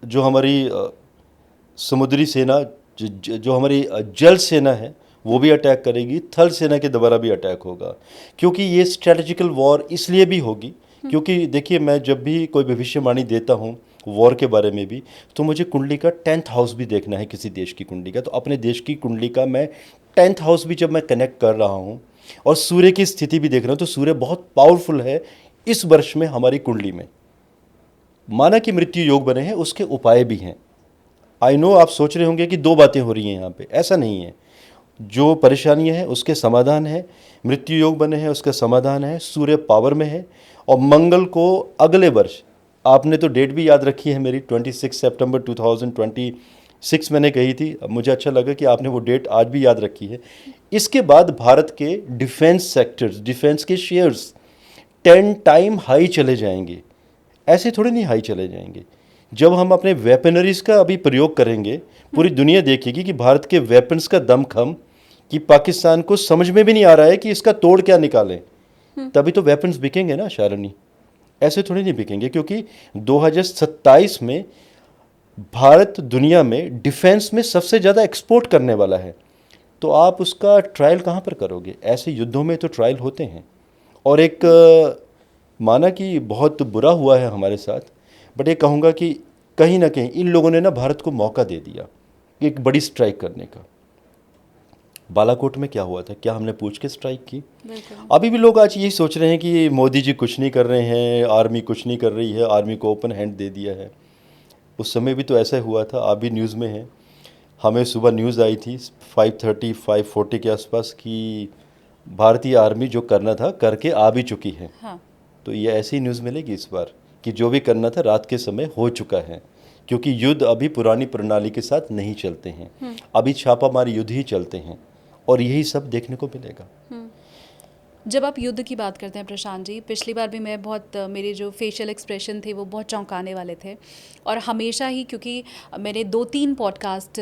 जो हमारी समुद्री सेना, जो हमारी जल सेना है वो भी अटैक करेगी। थल सेना के द्वारा भी अटैक होगा, क्योंकि ये स्ट्रेटजिकल वॉर इसलिए भी होगी क्योंकि देखिए, मैं जब भी कोई भविष्यवाणी देता हूँ वॉर के बारे में भी, तो मुझे कुंडली का 10th हाउस भी देखना है किसी देश की कुंडली का। तो अपने देश की कुंडली का मैं 10th हाउस भी जब मैं कनेक्ट कर रहा हूँ और सूर्य की स्थिति भी देख रहा हूँ, तो सूर्य बहुत पावरफुल है इस वर्ष में हमारी कुंडली में। माना कि मृत्यु योग बने हैं, उसके उपाय भी हैं। आई नो आप सोच रहे होंगे कि 2 बातें हो रही हैं यहाँ पे, ऐसा नहीं है। जो परेशानियाँ हैं उसके समाधान है, मृत्यु योग बने हैं उसका समाधान है, सूर्य पावर में है। और मंगल को अगले वर्ष, आपने तो डेट भी याद रखी है मेरी, 26 सितंबर 2026 6 मैंने कही थी, अब मुझे अच्छा लगा कि आपने वो डेट आज भी याद रखी है। इसके बाद भारत के डिफेंस सेक्टर्स, डिफेंस के शेयर्स 10 टाइम हाई चले जाएंगे। ऐसे थोड़े नहीं हाई चले जाएंगे। जब हम अपने वेपनरीज का अभी प्रयोग करेंगे, पूरी दुनिया देखेगी कि भारत के वेपन्स का दमखम, कि पाकिस्तान को समझ में भी नहीं आ रहा है कि इसका तोड़ क्या निकालें, तभी तो वेपन्स बिकेंगे ना शालिनी। ऐसे थोड़ी नहीं बिकेंगे, क्योंकि 2027 में भारत दुनिया में डिफेंस में सबसे ज़्यादा एक्सपोर्ट करने वाला है। तो आप उसका ट्रायल कहाँ पर करोगे? ऐसे युद्धों में तो ट्रायल होते हैं। और एक माना कि बहुत बुरा हुआ है हमारे साथ, बट ये कहूँगा कि कहीं ना कहीं इन लोगों ने ना भारत को मौका दे दिया एक बड़ी स्ट्राइक करने का। बालाकोट में क्या हुआ था? क्या हमने पूछ के स्ट्राइक की? अभी भी लोग आज यही सोच रहे हैं कि मोदी जी कुछ नहीं कर रहे हैं, आर्मी कुछ नहीं कर रही है, आर्मी को ओपन हैंड दे दिया है। उस समय भी तो ऐसा हुआ था, आप भी न्यूज़ में हैं। हमें सुबह न्यूज़ आई थी 5:30 5:40 के आसपास कि भारतीय आर्मी जो करना था करके आ भी चुकी है। हाँ। तो ये ऐसी न्यूज़ मिलेगी इस बार कि जो भी करना था रात के समय हो चुका है, क्योंकि युद्ध अभी पुरानी प्रणाली के साथ नहीं चलते हैं, अभी छापामार युद्ध ही चलते हैं, और यही सब देखने को मिलेगा। जब आप युद्ध की बात करते हैं प्रशांत जी, पिछली बार भी मैं बहुत मेरे जो फेशियल एक्सप्रेशन थे वो बहुत चौंकाने वाले थे। और हमेशा ही, क्योंकि मैंने 2-3 पॉडकास्ट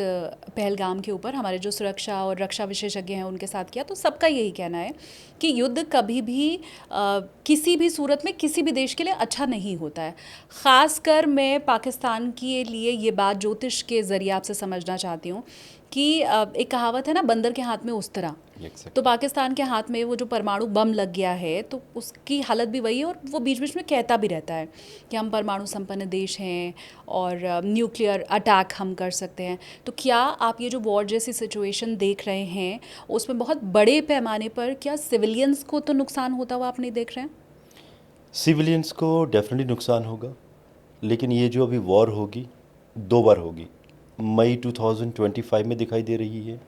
पहलगाम के ऊपर हमारे जो सुरक्षा और रक्षा विशेषज्ञ हैं उनके साथ किया, तो सबका यही कहना है कि युद्ध कभी भी किसी भी सूरत में किसी भी देश के लिए अच्छा नहीं होता है। ख़ासकर मैं पाकिस्तान के लिए ये बात ज्योतिष के ज़रिए आपसे समझना चाहती हूँ कि एक कहावत है ना, बंदर के हाथ में उस तरह। तो पाकिस्तान के हाथ में वो जो परमाणु बम लग गया है, तो उसकी हालत भी वही है। और वो बीच बीच में कहता भी रहता है कि हम परमाणु संपन्न देश हैं और न्यूक्लियर अटैक हम कर सकते हैं। तो क्या आप ये जो वॉर जैसी सिचुएशन देख रहे हैं, उसमें बहुत बड़े पैमाने पर क्या सिविलियंस को तो नुकसान होता हुआ आप नहीं देख रहे हैं? सिविलियंस को डेफिनेटली नुकसान होगा, लेकिन ये जो अभी वॉर होगी 2 बार होगी। मई 2025 में दिखाई दे रही है,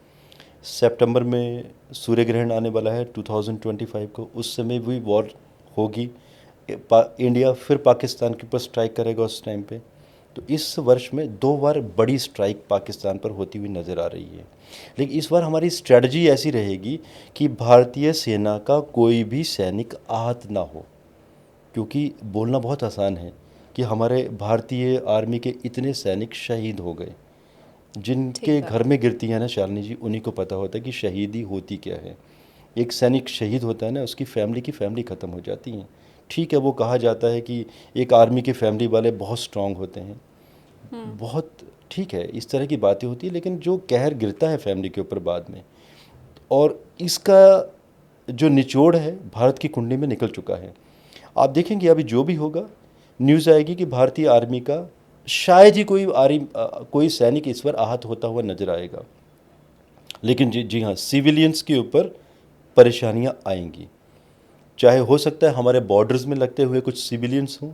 सितंबर में सूर्य ग्रहण आने वाला है 2025 को, उस समय भी वॉर होगी। इंडिया फिर पाकिस्तान के ऊपर स्ट्राइक करेगा उस टाइम पे। तो इस वर्ष में 2 बार बड़ी स्ट्राइक पाकिस्तान पर होती हुई नज़र आ रही है। लेकिन इस बार हमारी स्ट्रेटजी ऐसी रहेगी कि भारतीय सेना का कोई भी सैनिक आहत ना हो, क्योंकि बोलना बहुत आसान है कि हमारे भारतीय आर्मी के इतने सैनिक शहीद हो गए। जिनके घर में गिरती है ना शालिनी जी, उन्हीं को पता होता है कि शहीदी होती क्या है। एक सैनिक शहीद होता है ना, उसकी फैमिली की फैमिली ख़त्म हो जाती है। ठीक है, वो कहा जाता है कि एक आर्मी के फैमिली वाले बहुत स्ट्रांग होते हैं, बहुत ठीक है, इस तरह की बातें होती है, लेकिन जो कहर गिरता है फैमिली के ऊपर बाद में, और इसका जो निचोड़ है भारत की कुंडली में निकल चुका है। आप देखेंगे अभी जो भी होगा, न्यूज़ आएगी कि भारतीय आर्मी का शायद ही कोई सैनिक इस बार आहत होता हुआ नजर आएगा। लेकिन जी हाँ, सिविलियंस के ऊपर परेशानियां आएंगी। चाहे हो सकता है हमारे बॉर्डर्स में लगते हुए कुछ सिविलियंस हों,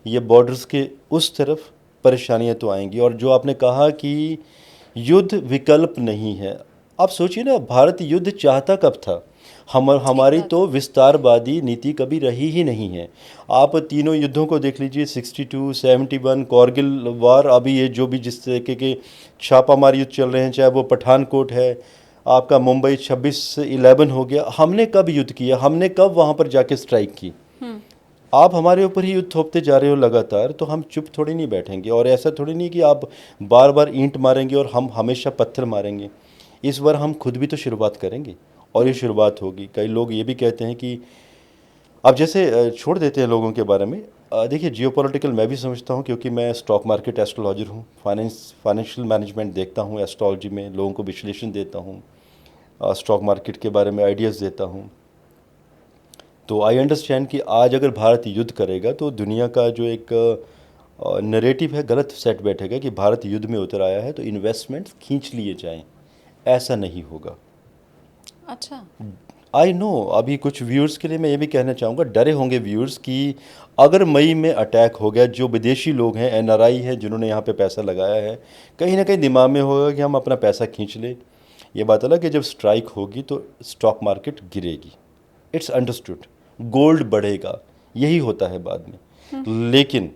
ये बॉर्डर्स के उस तरफ परेशानियां तो आएंगी। और जो आपने कहा कि युद्ध विकल्प नहीं है, आप सोचिए ना, भारत युद्ध चाहता कब था? हमारी तो विस्तारवादी नीति कभी रही ही नहीं है। आप तीनों युद्धों को देख लीजिए, 62, 71, कारगिल वार, अभी ये जो भी जिस तरीके के छापामार युद्ध चल रहे हैं, चाहे वो पठानकोट है, आपका मुंबई 26/11 हो गया, हमने कब युद्ध किया? हमने कब वहाँ पर जाके स्ट्राइक की? आप हमारे ऊपर ही युद्ध थोपते जा रहे हो लगातार, तो हम चुप थोड़ी नहीं बैठेंगे। और ऐसा थोड़ी नहीं कि आप बार बार ईंट मारेंगे और हम हमेशा पत्थर मारेंगे। इस बार हम खुद भी तो शुरुआत करेंगे, और ये शुरुआत होगी। कई लोग ये भी कहते हैं कि अब जैसे छोड़ देते हैं लोगों के बारे में। देखिए, जियोपॉलिटिकल मैं भी समझता हूँ, क्योंकि मैं स्टॉक मार्केट एस्ट्रोलॉजर हूँ, फाइनेंशियल मैनेजमेंट देखता हूँ, एस्ट्रोलॉजी में लोगों को विश्लेषण देता हूँ, स्टॉक मार्केट के बारे में आइडियाज़ देता हूँ। तो आई अंडरस्टैंड कि आज अगर भारत युद्ध करेगा तो दुनिया का जो एक नरेटिव है गलत सेट बैठेगा कि भारत युद्ध में उतर आया है तो इन्वेस्टमेंट्स खींच लिए जाएं। ऐसा नहीं होगा। अच्छा, आई नो, अभी कुछ व्यूअर्स के लिए मैं ये भी कहना चाहूँगा, डरे होंगे व्यूअर्स कि अगर मई में अटैक हो गया, जो विदेशी लोग हैं, एनआरआई हैं, जिन्होंने यहाँ पे पैसा लगाया है, कहीं ना कहीं दिमाग में होगा कि हम अपना पैसा खींच ले। ये बात अलग है, जब स्ट्राइक होगी तो स्टॉक मार्केट गिरेगी, इट्स अंडरस्टूड, गोल्ड बढ़ेगा, यही होता है बाद में। लेकिन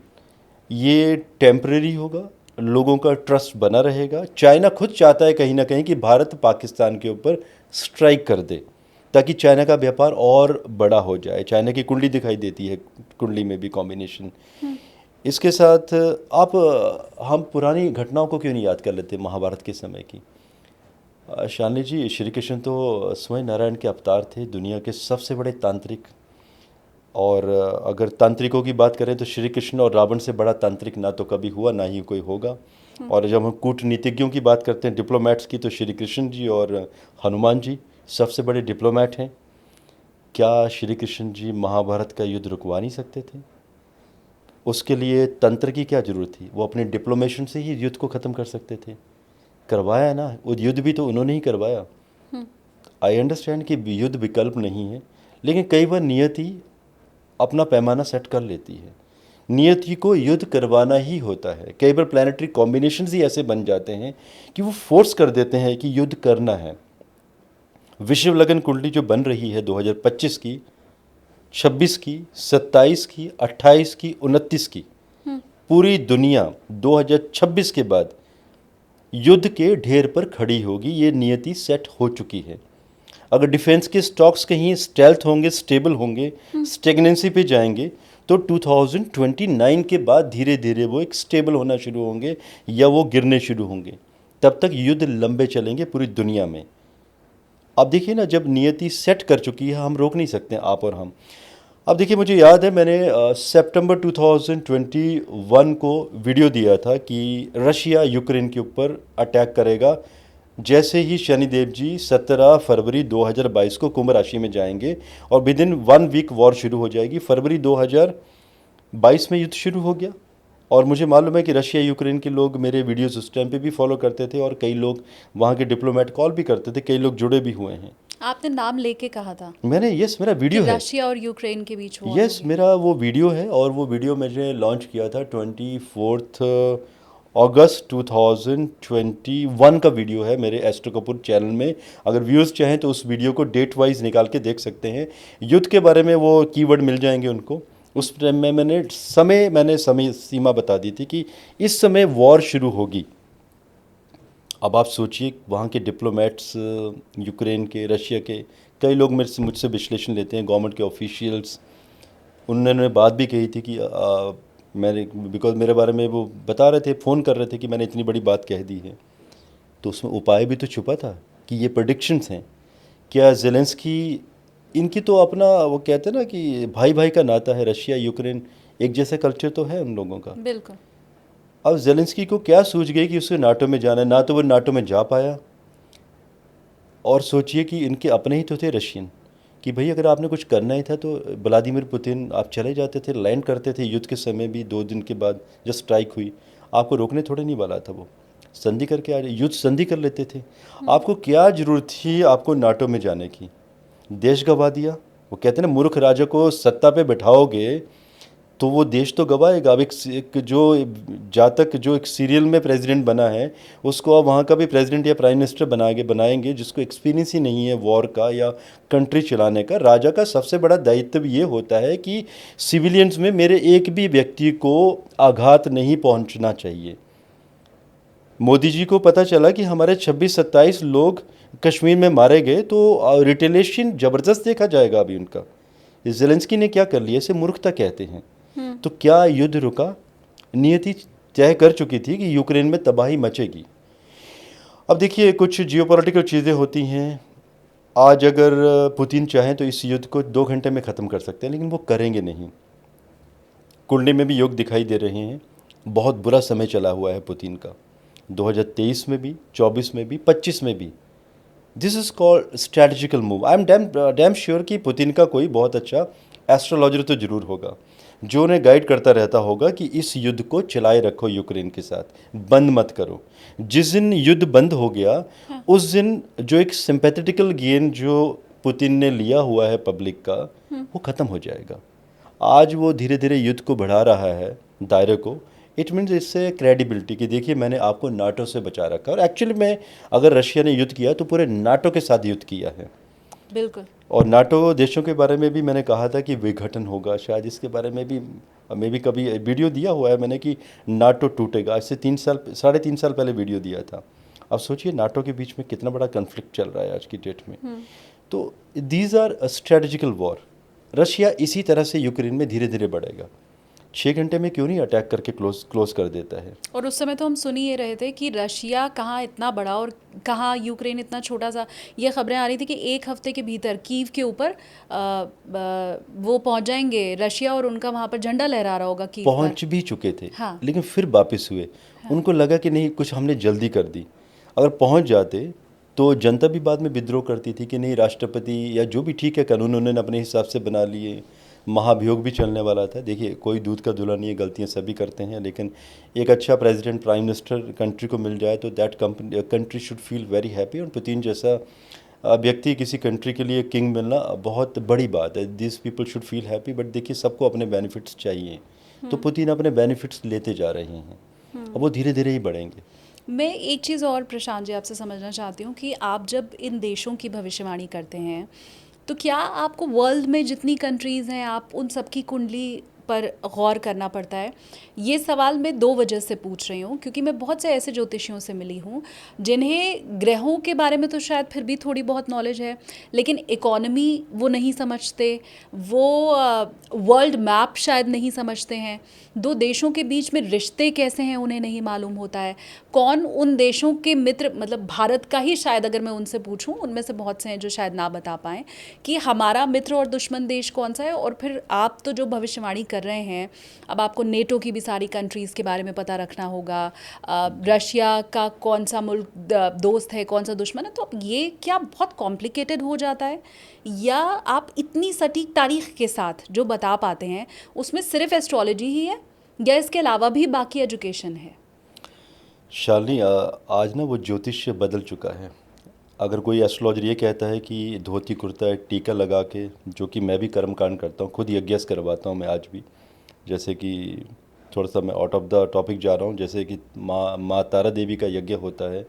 ये टेम्परेरी होगा, लोगों का ट्रस्ट बना रहेगा। चाइना खुद चाहता है कहीं ना कहीं कि भारत पाकिस्तान के ऊपर स्ट्राइक कर दे ताकि चाइना का व्यापार और बड़ा हो जाए। चाइना की कुंडली दिखाई देती है, कुंडली में भी कॉम्बिनेशन। इसके साथ आप हम पुरानी घटनाओं को क्यों नहीं याद कर लेते महाभारत के समय की। शालिनी जी, श्री कृष्ण तो स्वयं नारायण के अवतार थे, दुनिया के सबसे बड़े तांत्रिक। और अगर तांत्रिकों की बात करें तो श्री कृष्ण और रावण से बड़ा तांत्रिक ना तो कभी हुआ ना ही कोई होगा। और जब हम कूटनीतिज्ञों की बात करते हैं, डिप्लोमेट्स की, तो श्री कृष्ण जी और हनुमान जी सबसे बड़े डिप्लोमेट हैं। क्या श्री कृष्ण जी महाभारत का युद्ध रुकवा नहीं सकते थे? उसके लिए तंत्र की क्या ज़रूरत थी? वो अपने डिप्लोमेशन से ही युद्ध को ख़त्म कर सकते थे। करवाया ना, वो युद्ध भी तो उन्होंने ही करवाया। आई अंडरस्टैंड कि युद्ध विकल्प नहीं है, लेकिन कई बार नियति अपना पैमाना सेट कर लेती है। नियति को युद्ध करवाना ही होता है। कई बार प्लानिटरी कॉम्बिनेशंस ही ऐसे बन जाते हैं कि वो फोर्स कर देते हैं कि युद्ध करना है। विश्व लगन कुंडली जो बन रही है 2025 की, 26 की, 27 की, 28 की, 29 की, पूरी दुनिया 2026 के बाद युद्ध के ढेर पर खड़ी होगी। ये नियति सेट हो चुकी है। अगर डिफेंस के स्टॉक्स कहीं स्टेल्थ होंगे, स्टेबल होंगे, स्टेगनेंसी पे जाएंगे, तो 2029 के बाद धीरे धीरे वो एक स्टेबल होना शुरू होंगे या वो गिरने शुरू होंगे। तब तक युद्ध लंबे चलेंगे पूरी दुनिया में। अब देखिए ना, जब नियति सेट कर चुकी है, हम रोक नहीं सकते, आप और हम। अब देखिए, मुझे याद है मैंने सितंबर 2021 को वीडियो दिया था कि रशिया यूक्रेन के ऊपर अटैक करेगा जैसे ही शनिदेव जी 17 फरवरी 2022 को कुंभ राशि में जाएंगे, और विद इन 1 वीक वॉर शुरू हो जाएगी। फरवरी 2022 में युद्ध शुरू हो गया। और मुझे मालूम है कि रशिया यूक्रेन के लोग मेरे वीडियोस उस टाइम पे भी फॉलो करते थे, और कई लोग वहाँ के डिप्लोमेट कॉल भी करते थे, कई लोग जुड़े भी हुए हैं। आपने नाम लेके कहा था मैंने, यस, मेरा वीडियो है, रशिया और यूक्रेन के बीच हुआ। यस, मेरा वो वीडियो है। और वो वीडियो मैंने लॉन्च किया था 24 अगस्त 2021 का वीडियो है मेरे एस्ट्रो कपूर चैनल में। अगर व्यूअर्स चाहें तो उस वीडियो को डेट वाइज निकाल के देख सकते हैं। युद्ध के बारे में वो कीवर्ड मिल जाएंगे उनको। उस टाइम में मैंने समय सीमा बता दी थी कि इस समय वॉर शुरू होगी। अब आप सोचिए, वहाँ के डिप्लोमेट्स, यूक्रेन के, रशिया के, कई लोग मुझसे विश्लेषण लेते हैं, गवर्नमेंट के ऑफिशियल्स, उन्होंने बात भी कही थी कि मैंने, बिकॉज मेरे बारे में वो बता रहे थे, फ़ोन कर रहे थे कि मैंने इतनी बड़ी बात कह दी है। तो उसमें उपाय भी तो छुपा था कि ये प्रेडिक्शंस हैं। क्या ज़ेलेंस्की, इनकी तो अपना, वो कहते हैं ना कि भाई भाई का नाता है, रशिया यूक्रेन एक जैसा कल्चर तो है उन लोगों का। बिल्कुल। अब ज़ेलेंस्की को क्या सूझ गई कि उसे नाटो में जाना है, ना तो वो नाटो में जा पाया। और सोचिए कि इनके अपने ही तो थे रशियन, कि भाई अगर आपने कुछ करना ही था तो व्लादिमीर पुतिन, आप चले जाते थे, लैंड करते थे युद्ध के समय भी। 2 दिन के बाद जब स्ट्राइक हुई, आपको रोकने थोड़े नहीं वाला था, वो संधि करके आ युद्ध संधि कर लेते थे। आपको क्या ज़रूरत थी आपको नाटो में जाने की? देश गंवा दिया। वो कहते हैं ना, मूर्ख राजा को सत्ता पे बैठाओगे तो वो देश तो गवाएगा। अब एक जो जातक जो एक सीरियल में प्रेसिडेंट बना है, उसको अब वहाँ का भी प्रेसिडेंट या प्राइम मिनिस्टर बनाएंगे जिसको एक्सपीरियंस ही नहीं है वॉर का या कंट्री चलाने का। राजा का सबसे बड़ा दायित्व ये होता है कि सिविलियंस में मेरे एक भी व्यक्ति को आघात नहीं पहुँचना चाहिए। मोदी जी को पता चला कि हमारे 26-27 लोग कश्मीर में मारे गए, तो रिटेलिएशन ज़बरदस्त देखा जाएगा अभी उनका। ज़ेलेंस्की ने क्या कर लिया, इसे मूर्खता कहते हैं। तो क्या युद्ध रुका? नियति तय कर चुकी थी कि यूक्रेन में तबाही मचेगी। अब देखिए, कुछ जियोपॉलिटिकल चीज़ें होती हैं। आज अगर पुतिन चाहें तो इस युद्ध को 2 घंटे में ख़त्म कर सकते हैं, लेकिन वो करेंगे नहीं। कुंडली में भी योग दिखाई दे रहे हैं। बहुत बुरा समय चला हुआ है पुतिन का, 2023 में भी, 24 में भी, 25 में भी। This is called strategical move. I am damn sure कि पुतिन का कोई बहुत अच्छा एस्ट्रोलॉजर तो ज़रूर होगा जो उन्हें गाइड करता रहता होगा कि इस युद्ध को चलाए रखो यूक्रेन के साथ, बंद मत करो। जिस दिन युद्ध बंद हो गया, उस दिन जो एक सिंपैथेटिकल गेन जो पुतिन ने लिया हुआ है पब्लिक का, वो ख़त्म हो जाएगा। आज वो धीरे धीरे युद्ध को बढ़ा रहा है, दायरे को। इट मीन्स इससे क्रेडिबिलिटी कि देखिए मैंने आपको नाटो से बचा रखा। और एक्चुअली में अगर रशिया ने युद्ध किया तो पूरे नाटो के साथ युद्ध किया है। बिल्कुल। और नाटो देशों के बारे में भी मैंने कहा था कि विघटन होगा, शायद इसके बारे में भी मे भी कभी वीडियो दिया हुआ है मैंने कि नाटो टूटेगा, आज से 3 साल 3.5 साल पहले वीडियो दिया था। अब सोचिए नाटो के बीच में कितना बड़ा कन्फ्लिक्ट चल रहा है आज की डेट में। तो these are strategical war. Russia इसी तरह से यूक्रेन में धीरे धीरे बढ़ेगा। 6 घंटे में क्यों नहीं अटैक करके क्लोज कर देता है। और उस समय तो हम सुन ही रहे थे कि रशिया कहाँ इतना बड़ा और कहाँ यूक्रेन इतना छोटा सा। ये खबरें आ रही थी कि 1 हफ्ते के भीतर कीव के ऊपर वो पहुंच जाएंगे रशिया, और उनका वहाँ पर झंडा लहरा रहा होगा कीव पर। पहुंच भी चुके थे। हाँ। लेकिन फिर वापस हुए। उनको लगा कि नहीं, कुछ हमने जल्दी कर दी। अगर पहुंच जाते तो जनता भी बाद में विद्रोह करती थी कि नहीं, राष्ट्रपति या जो भी, ठीक है कानून उन्होंने अपने हिसाब से बना लिए, महाभियोग भी चलने वाला था। देखिए कोई दूध का धुला नहीं है, गलतियां सभी करते हैं, लेकिन एक अच्छा प्रेसिडेंट, प्राइम मिनिस्टर कंट्री को मिल जाए तो that country should feel very happy. और पुतिन जैसा व्यक्ति किसी कंट्री के लिए किंग मिलना बहुत बड़ी बात है। This people should feel happy. But देखिए सबको अपने बेनिफिट्स चाहिए, तो पुतिन अपने बेनिफिट्स लेते जा रहे हैं। अब वो धीरे धीरे ही बढ़ेंगे। मैं एक चीज़ और प्रशांत जी आपसे समझना चाहती हूँ कि आप जब इन देशों की भविष्यवाणी करते हैं तो क्या आपको वर्ल्ड में जितनी कंट्रीज़ हैं आप उन सब की कुंडली पर गौर करना पड़ता है? ये सवाल मैं 2 वजह से पूछ रही हूँ, क्योंकि मैं बहुत से ऐसे ज्योतिषियों से मिली हूँ जिन्हें ग्रहों के बारे में तो शायद फिर भी थोड़ी बहुत नॉलेज है, लेकिन इकोनॉमी वो नहीं समझते, वो वर्ल्ड मैप शायद नहीं समझते हैं, 2 देशों के बीच में रिश्ते कैसे हैं उन्हें नहीं मालूम होता है, कौन उन देशों के मित्र, मतलब भारत का ही शायद अगर मैं उनसे पूछूं, उनमें से बहुत से हैं जो शायद ना बता पाएँ कि हमारा मित्र और दुश्मन देश कौन सा है। और फिर आप तो जो भविष्यवाणी कर रहे हैं, अब आपको नेटो की भी सारी कंट्रीज़ के बारे में पता रखना होगा, रशिया का कौन सा मुल्क दोस्त है, कौन सा दुश्मन है, तो अब ये क्या बहुत कॉम्प्लिकेटेड हो जाता है, या आप इतनी सटीक तारीख के साथ जो बता पाते हैं उसमें सिर्फ एस्ट्रोलॉजी ही है या इसके अलावा भी बाकी एजुकेशन है? शालिनी, आज ना वो ज्योतिष बदल चुका है। अगर कोई एस्ट्रोलॉजर ये कहता है कि धोती कुर्ता एक टीका लगा के, जो कि मैं भी कर्मकांड करता हूँ, खुद यज्ञ करवाता हूँ मैं आज भी। जैसे कि थोड़ा सा मैं आउट ऑफ द टॉपिक जा रहा हूँ, जैसे कि माँ तारा देवी का यज्ञ होता है,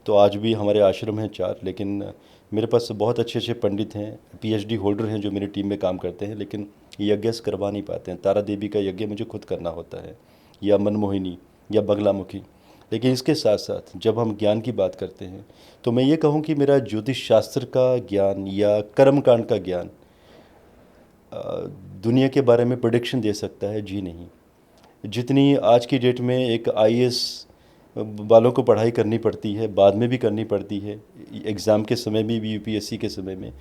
तो आज भी हमारे आश्रम हैं 4, लेकिन मेरे पास बहुत अच्छे अच्छे पंडित हैं, PhD होल्डर हैं जो मेरी टीम में काम करते हैं, लेकिन यज्ञ करवा नहीं पाते हैं। तारा देवी का यज्ञ मुझे खुद करना होता है, या मनमोहिनी या बगलामुखी। लेकिन इसके साथ साथ जब हम ज्ञान की बात करते हैं तो मैं ये कहूँ कि मेरा ज्योतिष शास्त्र का ज्ञान या कर्मकांड का ज्ञान दुनिया के बारे में प्रेडिक्शन दे सकता है, जी नहीं। जितनी आज की डेट में एक IAS वालों को पढ़ाई करनी पड़ती है, बाद में भी करनी पड़ती है, एग्ज़ाम के समय में भी, UPSC के समय में,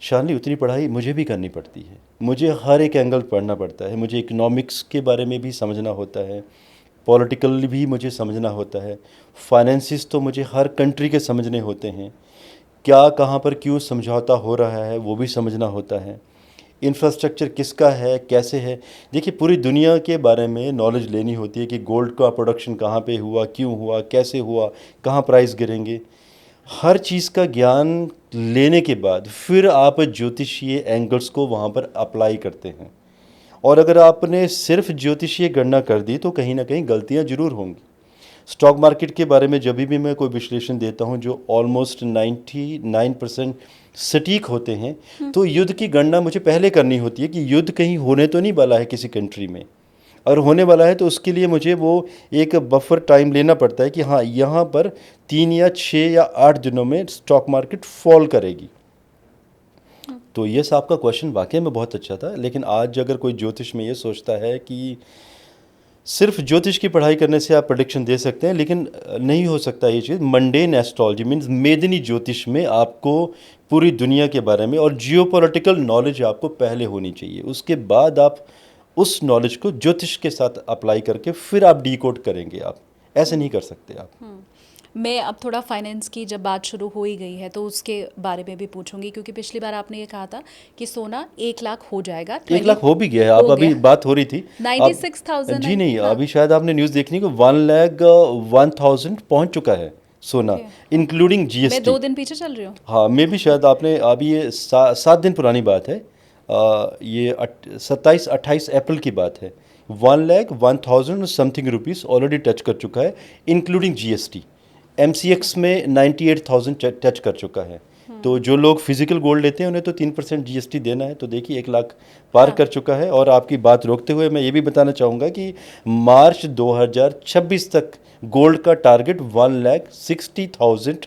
शालिनी उतनी पढ़ाई मुझे भी करनी पड़ती है। मुझे हर एक एंगल पढ़ना पड़ता है। मुझे इकोनॉमिक्स के बारे में भी समझना होता है, पॉलिटिकल भी मुझे समझना होता है, फाइनेंसिस तो मुझे हर कंट्री के समझने होते हैं, क्या कहाँ पर क्यों समझौता हो रहा है वो भी समझना होता है, इंफ्रास्ट्रक्चर किसका है, कैसे है। देखिए पूरी दुनिया के बारे में नॉलेज लेनी होती है कि गोल्ड का प्रोडक्शन कहाँ पे हुआ, क्यों हुआ, कैसे हुआ, कहाँ प्राइस गिरेंगे। हर चीज़ का ज्ञान लेने के बाद फिर आप ज्योतिषीय एंगल्स को वहाँ पर अप्लाई करते हैं। और अगर आपने सिर्फ ज्योतिषीय गणना कर दी तो कहीं ना कहीं गलतियाँ जरूर होंगी। स्टॉक मार्केट के बारे में जब भी मैं कोई विश्लेषण देता हूँ जो ऑलमोस्ट 99% सटीक होते हैं, तो युद्ध की गणना मुझे पहले करनी होती है कि युद्ध कहीं होने तो नहीं वाला है किसी कंट्री में, और होने वाला है तो उसके लिए मुझे वो एक बफर टाइम लेना पड़ता है कि हाँ यहाँ पर 3 या 6 या 8 दिनों में स्टॉक मार्केट फॉल करेगी। तो ये आपका क्वेश्चन वाकई में बहुत अच्छा था। लेकिन आज अगर कोई ज्योतिष में ये सोचता है कि सिर्फ ज्योतिष की पढ़ाई करने से आप प्रेडिक्शन दे सकते हैं, लेकिन नहीं हो सकता ये चीज़। मंडेन एस्ट्रोलॉजी मीन्स मेदनी ज्योतिष में आपको पूरी दुनिया के बारे में और जियोपॉलिटिकल नॉलेज आपको पहले होनी चाहिए, उसके बाद आप उस नॉलेज को ज्योतिष के साथ अप्लाई करके फिर आप डीकोड करेंगे। आप ऐसे नहीं कर सकते आप। मैं अब थोड़ा फाइनेंस की जब बात शुरू हो ही गई है तो उसके बारे में भी पूछूंगी, क्योंकि पिछली बार आपने ये कहा था कि सोना 1 लाख हो जाएगा। 1 लाख हो भी गया है। आप अभी बात हो रही थी 96,000। जी नहीं, अभी शायद आपने न्यूज़ देखनी को 1,01,000 पहुंच चुका है सोना, इंक्लूडिंग GST। मैं 2 दिन पीछे चल रही हूँ। हाँ, मैं भी शायद आपने अभी ये 7 दिन पुरानी बात है, ये 27-28 अप्रैल की बात है। 1,01,000 समथिंग रुपीज़ ऑलरेडी टच कर चुका है, इंक्लूडिंग GST। MCX में 98,000 टच कर चुका है। तो जो लोग फिजिकल गोल्ड लेते हैं उन्हें तो 3% जीएसटी देना है। तो देखिए 1 लाख पार कर चुका है। और आपकी बात रोकते हुए मैं ये भी बताना चाहूँगा कि मार्च 2026 तक गोल्ड का टारगेट 1,60,000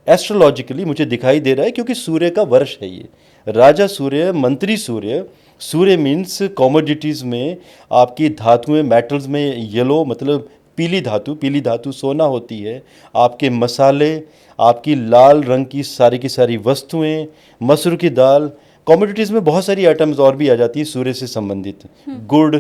एस्ट्रोलॉजिकली मुझे दिखाई दे रहा है, क्योंकि सूर्य का वर्ष है ये। राजा सूर्य, मंत्री सूर्य। सूर्य मीन्स कॉमोडिटीज़ में, आपकी धातुएं, मेटल्स में येलो मतलब पीली धातु सोना होती है। आपके मसाले, आपकी लाल रंग की सारी वस्तुएं, मसूर की दाल, कॉमोडिटीज़ में बहुत सारी आइटम्स और भी आ जाती हैं सूर्य से संबंधित, गुड़।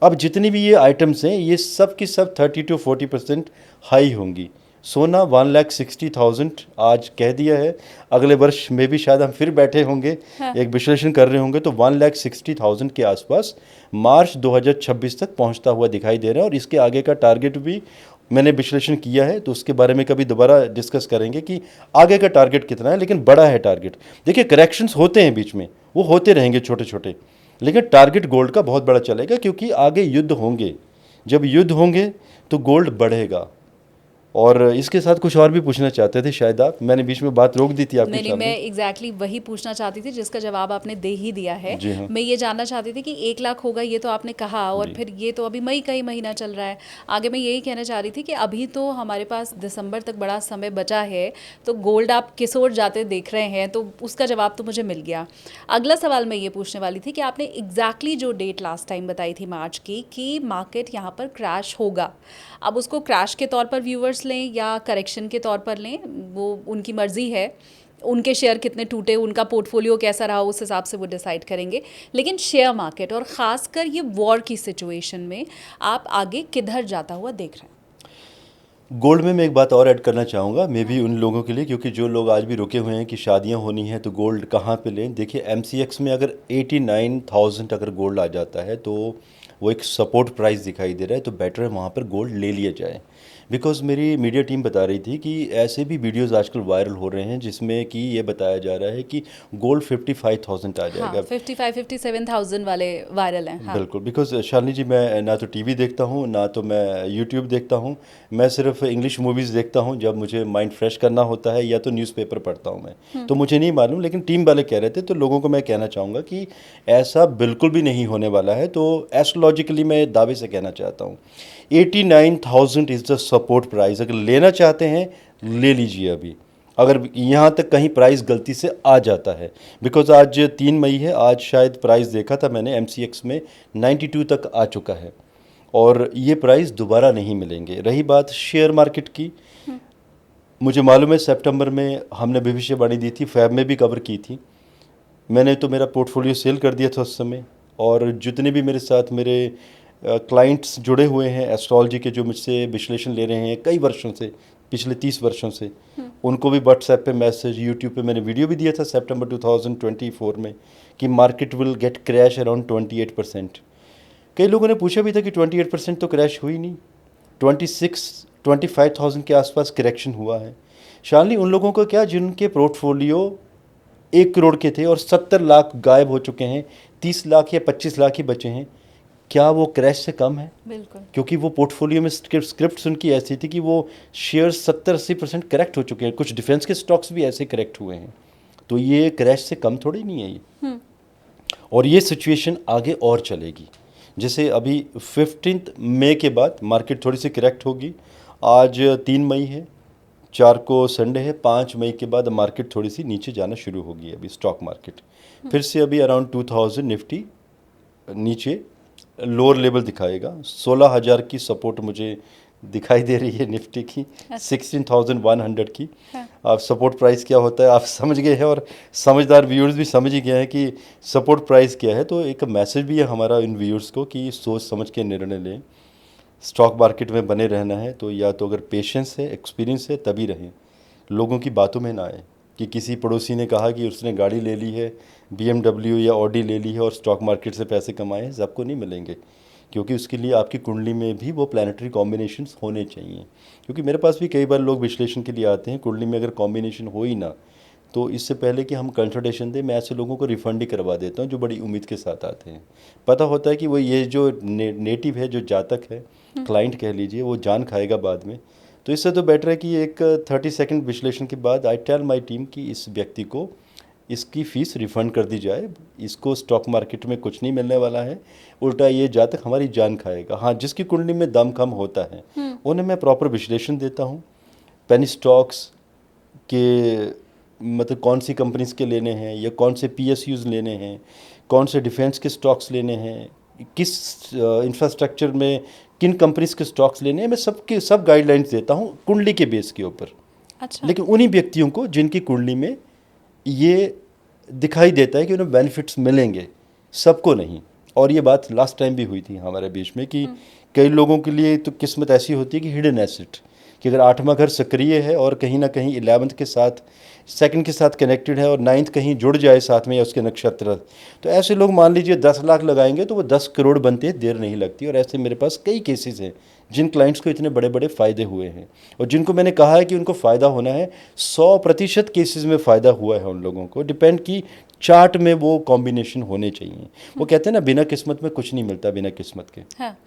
अब जितनी भी ये आइटम्स हैं ये सब की सब 30 to 40% हाई होंगी। सोना 1,60,000 आज कह दिया है। अगले वर्ष में भी शायद हम फिर बैठे होंगे, एक विश्लेषण कर रहे होंगे, तो 1,60,000 के आसपास मार्च 2026 तक पहुंचता हुआ दिखाई दे रहा है। और इसके आगे का टारगेट भी मैंने विश्लेषण किया है, तो उसके बारे में कभी दोबारा डिस्कस करेंगे कि आगे का टारगेट कितना है, लेकिन बड़ा है टारगेट। देखिए करेक्शंस होते हैं बीच में, वो होते रहेंगे छोटे छोटे, लेकिन टारगेट गोल्ड का बहुत बड़ा चलेगा, क्योंकि आगे युद्ध होंगे। जब युद्ध होंगे तो गोल्ड बढ़ेगा। और इसके साथ कुछ और भी पूछना चाहते थे शायद आप, मैंने बीच में बात रोक दी थी आपके नहीं सामने। मैं एग्जैक्टली वही पूछना चाहती थी जिसका जवाब आपने दे ही दिया है। जी हाँ। मैं ये जानना चाहती थी कि 1 लाख होगा ये तो आपने कहा, और फिर ये तो अभी मई का ही महीना चल रहा है। आगे मैं यही कहना चाह रही थी कि अभी तो हमारे पास दिसंबर तक बड़ा समय बचा है, तो गोल्ड आप किस ओर जाते देख रहे हैं, तो उसका जवाब तो मुझे मिल गया। अगला सवाल मैं ये पूछने वाली थी कि आपने एग्जैक्टली जो डेट लास्ट टाइम बताई थी मार्च की कि मार्केट यहाँ पर क्रैश होगा, अब उसको क्रैश के तौर पर व्यूअर्स लें या करेक्शन के तौर पर लें, वो उनकी मर्जी है। उनके शेयर कितने टूटे, उनका पोर्टफोलियो कैसा रहा, उस हिसाब से वो डिसाइड करेंगे। लेकिन शेयर मार्केट और ख़ासकर ये वॉर की सिचुएशन में आप आगे किधर जाता हुआ देख रहे हैं? गोल्ड में मैं एक बात और ऐड करना चाहूँगा, मे भी उन लोगों के लिए, क्योंकि जो लोग आज भी रुके हुए हैं कि शादियाँ होनी है तो गोल्ड कहाँ पे लें। देखिए MCX में अगर 89,000 अगर गोल्ड आ जाता है तो वो एक सपोर्ट प्राइस दिखाई दे रहा है, तो बेटर है वहाँ पर गोल्ड ले लिया जाए। बिकॉज मेरी मीडिया टीम बता रही थी कि ऐसे भी वीडियोस आजकल वायरल हो रहे हैं जिसमें कि ये बताया जा रहा है कि गोल्ड 55,000 आ जाएगा। हाँ, 55-57,000 वाले वायरल हैं। हाँ। बिल्कुल, बिकॉज शालिनी जी, मैं ना तो टीवी देखता हूँ ना तो मैं यूट्यूब देखता हूँ, मैं सिर्फ इंग्लिश मूवीज़ देखता हूँ जब मुझे माइंड फ्रेश करना होता है, या तो न्यूज़पेपर पढ़ता हूँ मैं। तो मुझे नहीं मालूम, लेकिन टीम वाले कह रहे थे, तो लोगों को मैं कहना चाहूँगा कि ऐसा बिल्कुल भी नहीं होने वाला है। तो एस्ट्रोलॉजिकली मैं दावे से कहना चाहता हूँ 89,000 इज़ द सपोर्ट प्राइस। अगर लेना चाहते हैं ले लीजिए अभी, अगर यहाँ तक कहीं प्राइस गलती से आ जाता है। बिकॉज आज 3 मई है, आज शायद प्राइस देखा था मैंने MCX में 92 तक आ चुका है, और ये प्राइस दोबारा नहीं मिलेंगे। रही बात शेयर मार्केट की, मुझे मालूम है सितंबर में हमने भविष्यवाणी दी थी, फैब में भी कवर की थी। मैंने तो मेरा पोर्टफोलियो सेल कर दिया था उस समय, और जितने भी मेरे साथ मेरे क्लाइंट्स जुड़े हुए हैं एस्ट्रोलॉजी के, जो मुझसे विश्लेषण ले रहे हैं कई वर्षों से, पिछले 30 वर्षों से, उनको भी व्हाट्सएप पे मैसेज, यूट्यूब पे मैंने वीडियो भी दिया था सितंबर 2024 में कि market will get crash around 28%। कई लोगों ने पूछा भी था कि 28% तो क्रैश हुई नहीं, 25,000 के आसपास करेक्शन हुआ है। शालिनी, उन लोगों को क्या जिनके पोर्टफोलियो 1 करोड़ के थे और 70 लाख गायब हो चुके हैं, 30 लाख या 25 लाख ही बचे हैं, क्या वो क्रैश से कम है? बिल्कुल। क्योंकि वो पोर्टफोलियो में स्क्रिप्ट उनकी ऐसी थी कि वो शेयर 70-80% करेक्ट हो चुके हैं, कुछ डिफेंस के स्टॉक्स भी ऐसे करेक्ट हुए हैं, तो ये क्रैश से कम थोड़ी नहीं है ये। और ये सिचुएशन आगे और चलेगी। जैसे अभी 15 मई के बाद मार्केट थोड़ी सी करेक्ट होगी, आज 3 मई है, 4 को संडे है, 5 मई के बाद मार्केट थोड़ी सी नीचे जाना शुरू होगी। अभी स्टॉक मार्केट फिर से अभी अराउंड 2000 निफ्टी नीचे लोअर लेवल दिखाएगा। 16,000 की सपोर्ट मुझे दिखाई दे रही है निफ्टी की, 16,100 की। आप सपोर्ट प्राइस क्या होता है आप समझ गए हैं, और समझदार व्यूअर्स भी समझ ही गए हैं कि सपोर्ट प्राइस क्या है। तो एक मैसेज भी है हमारा इन व्यूअर्स को कि सोच समझ के निर्णय लें। स्टॉक मार्केट में बने रहना है तो या तो अगर पेशेंस है, एक्सपीरियंस है, तभी रहें। लोगों की बातों में ना आए कि किसी पड़ोसी ने कहा कि उसने गाड़ी ले ली है, BMW या ऑडी ले ली है और स्टॉक मार्केट से पैसे कमाए हैं, सबको नहीं मिलेंगे, क्योंकि उसके लिए आपकी कुंडली में भी वो प्लानिटरी कॉम्बिनेशंस होने चाहिए। क्योंकि मेरे पास भी कई बार लोग विश्लेषण के लिए आते हैं, कुंडली में अगर कॉम्बिनेशन हो ही ना, तो इससे पहले कि हम कंसल्टेशन दें, मैं ऐसे लोगों को रिफ़ंड ही करवा देता हूँ जो बड़ी उम्मीद के साथ आते हैं। पता होता है कि वो ये जो नेटिव है, जो जातक है, क्लाइंट कह लीजिए, वो जान खाएगा बाद में, तो इससे तो बेटर है कि एक 30 सेकंड विश्लेषण के बाद आई टेल माय टीम कि इस व्यक्ति को इसकी फ़ीस रिफ़ंड कर दी जाए, इसको स्टॉक मार्केट में कुछ नहीं मिलने वाला है, उल्टा ये जातक हमारी जान खाएगा। हाँ, जिसकी कुंडली में दम कम होता है उन्हें मैं प्रॉपर विश्लेषण देता हूँ, पेनी स्टॉक्स के मतलब कौन सी कंपनीज के लेने हैं या कौन से PSUs लेने हैं, कौन से डिफेंस के स्टॉक्स लेने हैं, किस इंफ्रास्ट्रक्चर में किन कंपनीज के स्टॉक्स लेने हैं, मैं सब गाइडलाइंस देता हूँ कुंडली के बेस के ऊपर। अच्छा। लेकिन उन्हीं व्यक्तियों को जिनकी कुंडली में ये दिखाई देता है कि उन्हें बेनिफिट्स मिलेंगे, सबको नहीं। और ये बात लास्ट टाइम भी हुई थी हमारे बीच में कि कई लोगों के लिए तो किस्मत ऐसी होती है कि हिडन एसेट, कि अगर 8वां घर सक्रिय है और कहीं ना कहीं 11th के साथ, 2nd के साथ कनेक्टेड है और 9th कहीं जुड़ जाए साथ में या उसके नक्षत्र, तो ऐसे लोग मान लीजिए 10 लाख लगाएंगे तो वो 10 करोड़ बनते देर नहीं लगती। और ऐसे मेरे पास कई केसेस हैं जिन क्लाइंट्स को इतने बड़े बड़े फ़ायदे हुए हैं और जिनको मैंने कहा है कि उनको फ़ायदा होना है, 100% केसेस में फ़ायदा हुआ है उन लोगों को। डिपेंड की चार्ट में वो कॉम्बिनेशन होने चाहिए। वो कहते हैं ना, बिना किस्मत में कुछ नहीं मिलता, बिना किस्मत के। हाँ,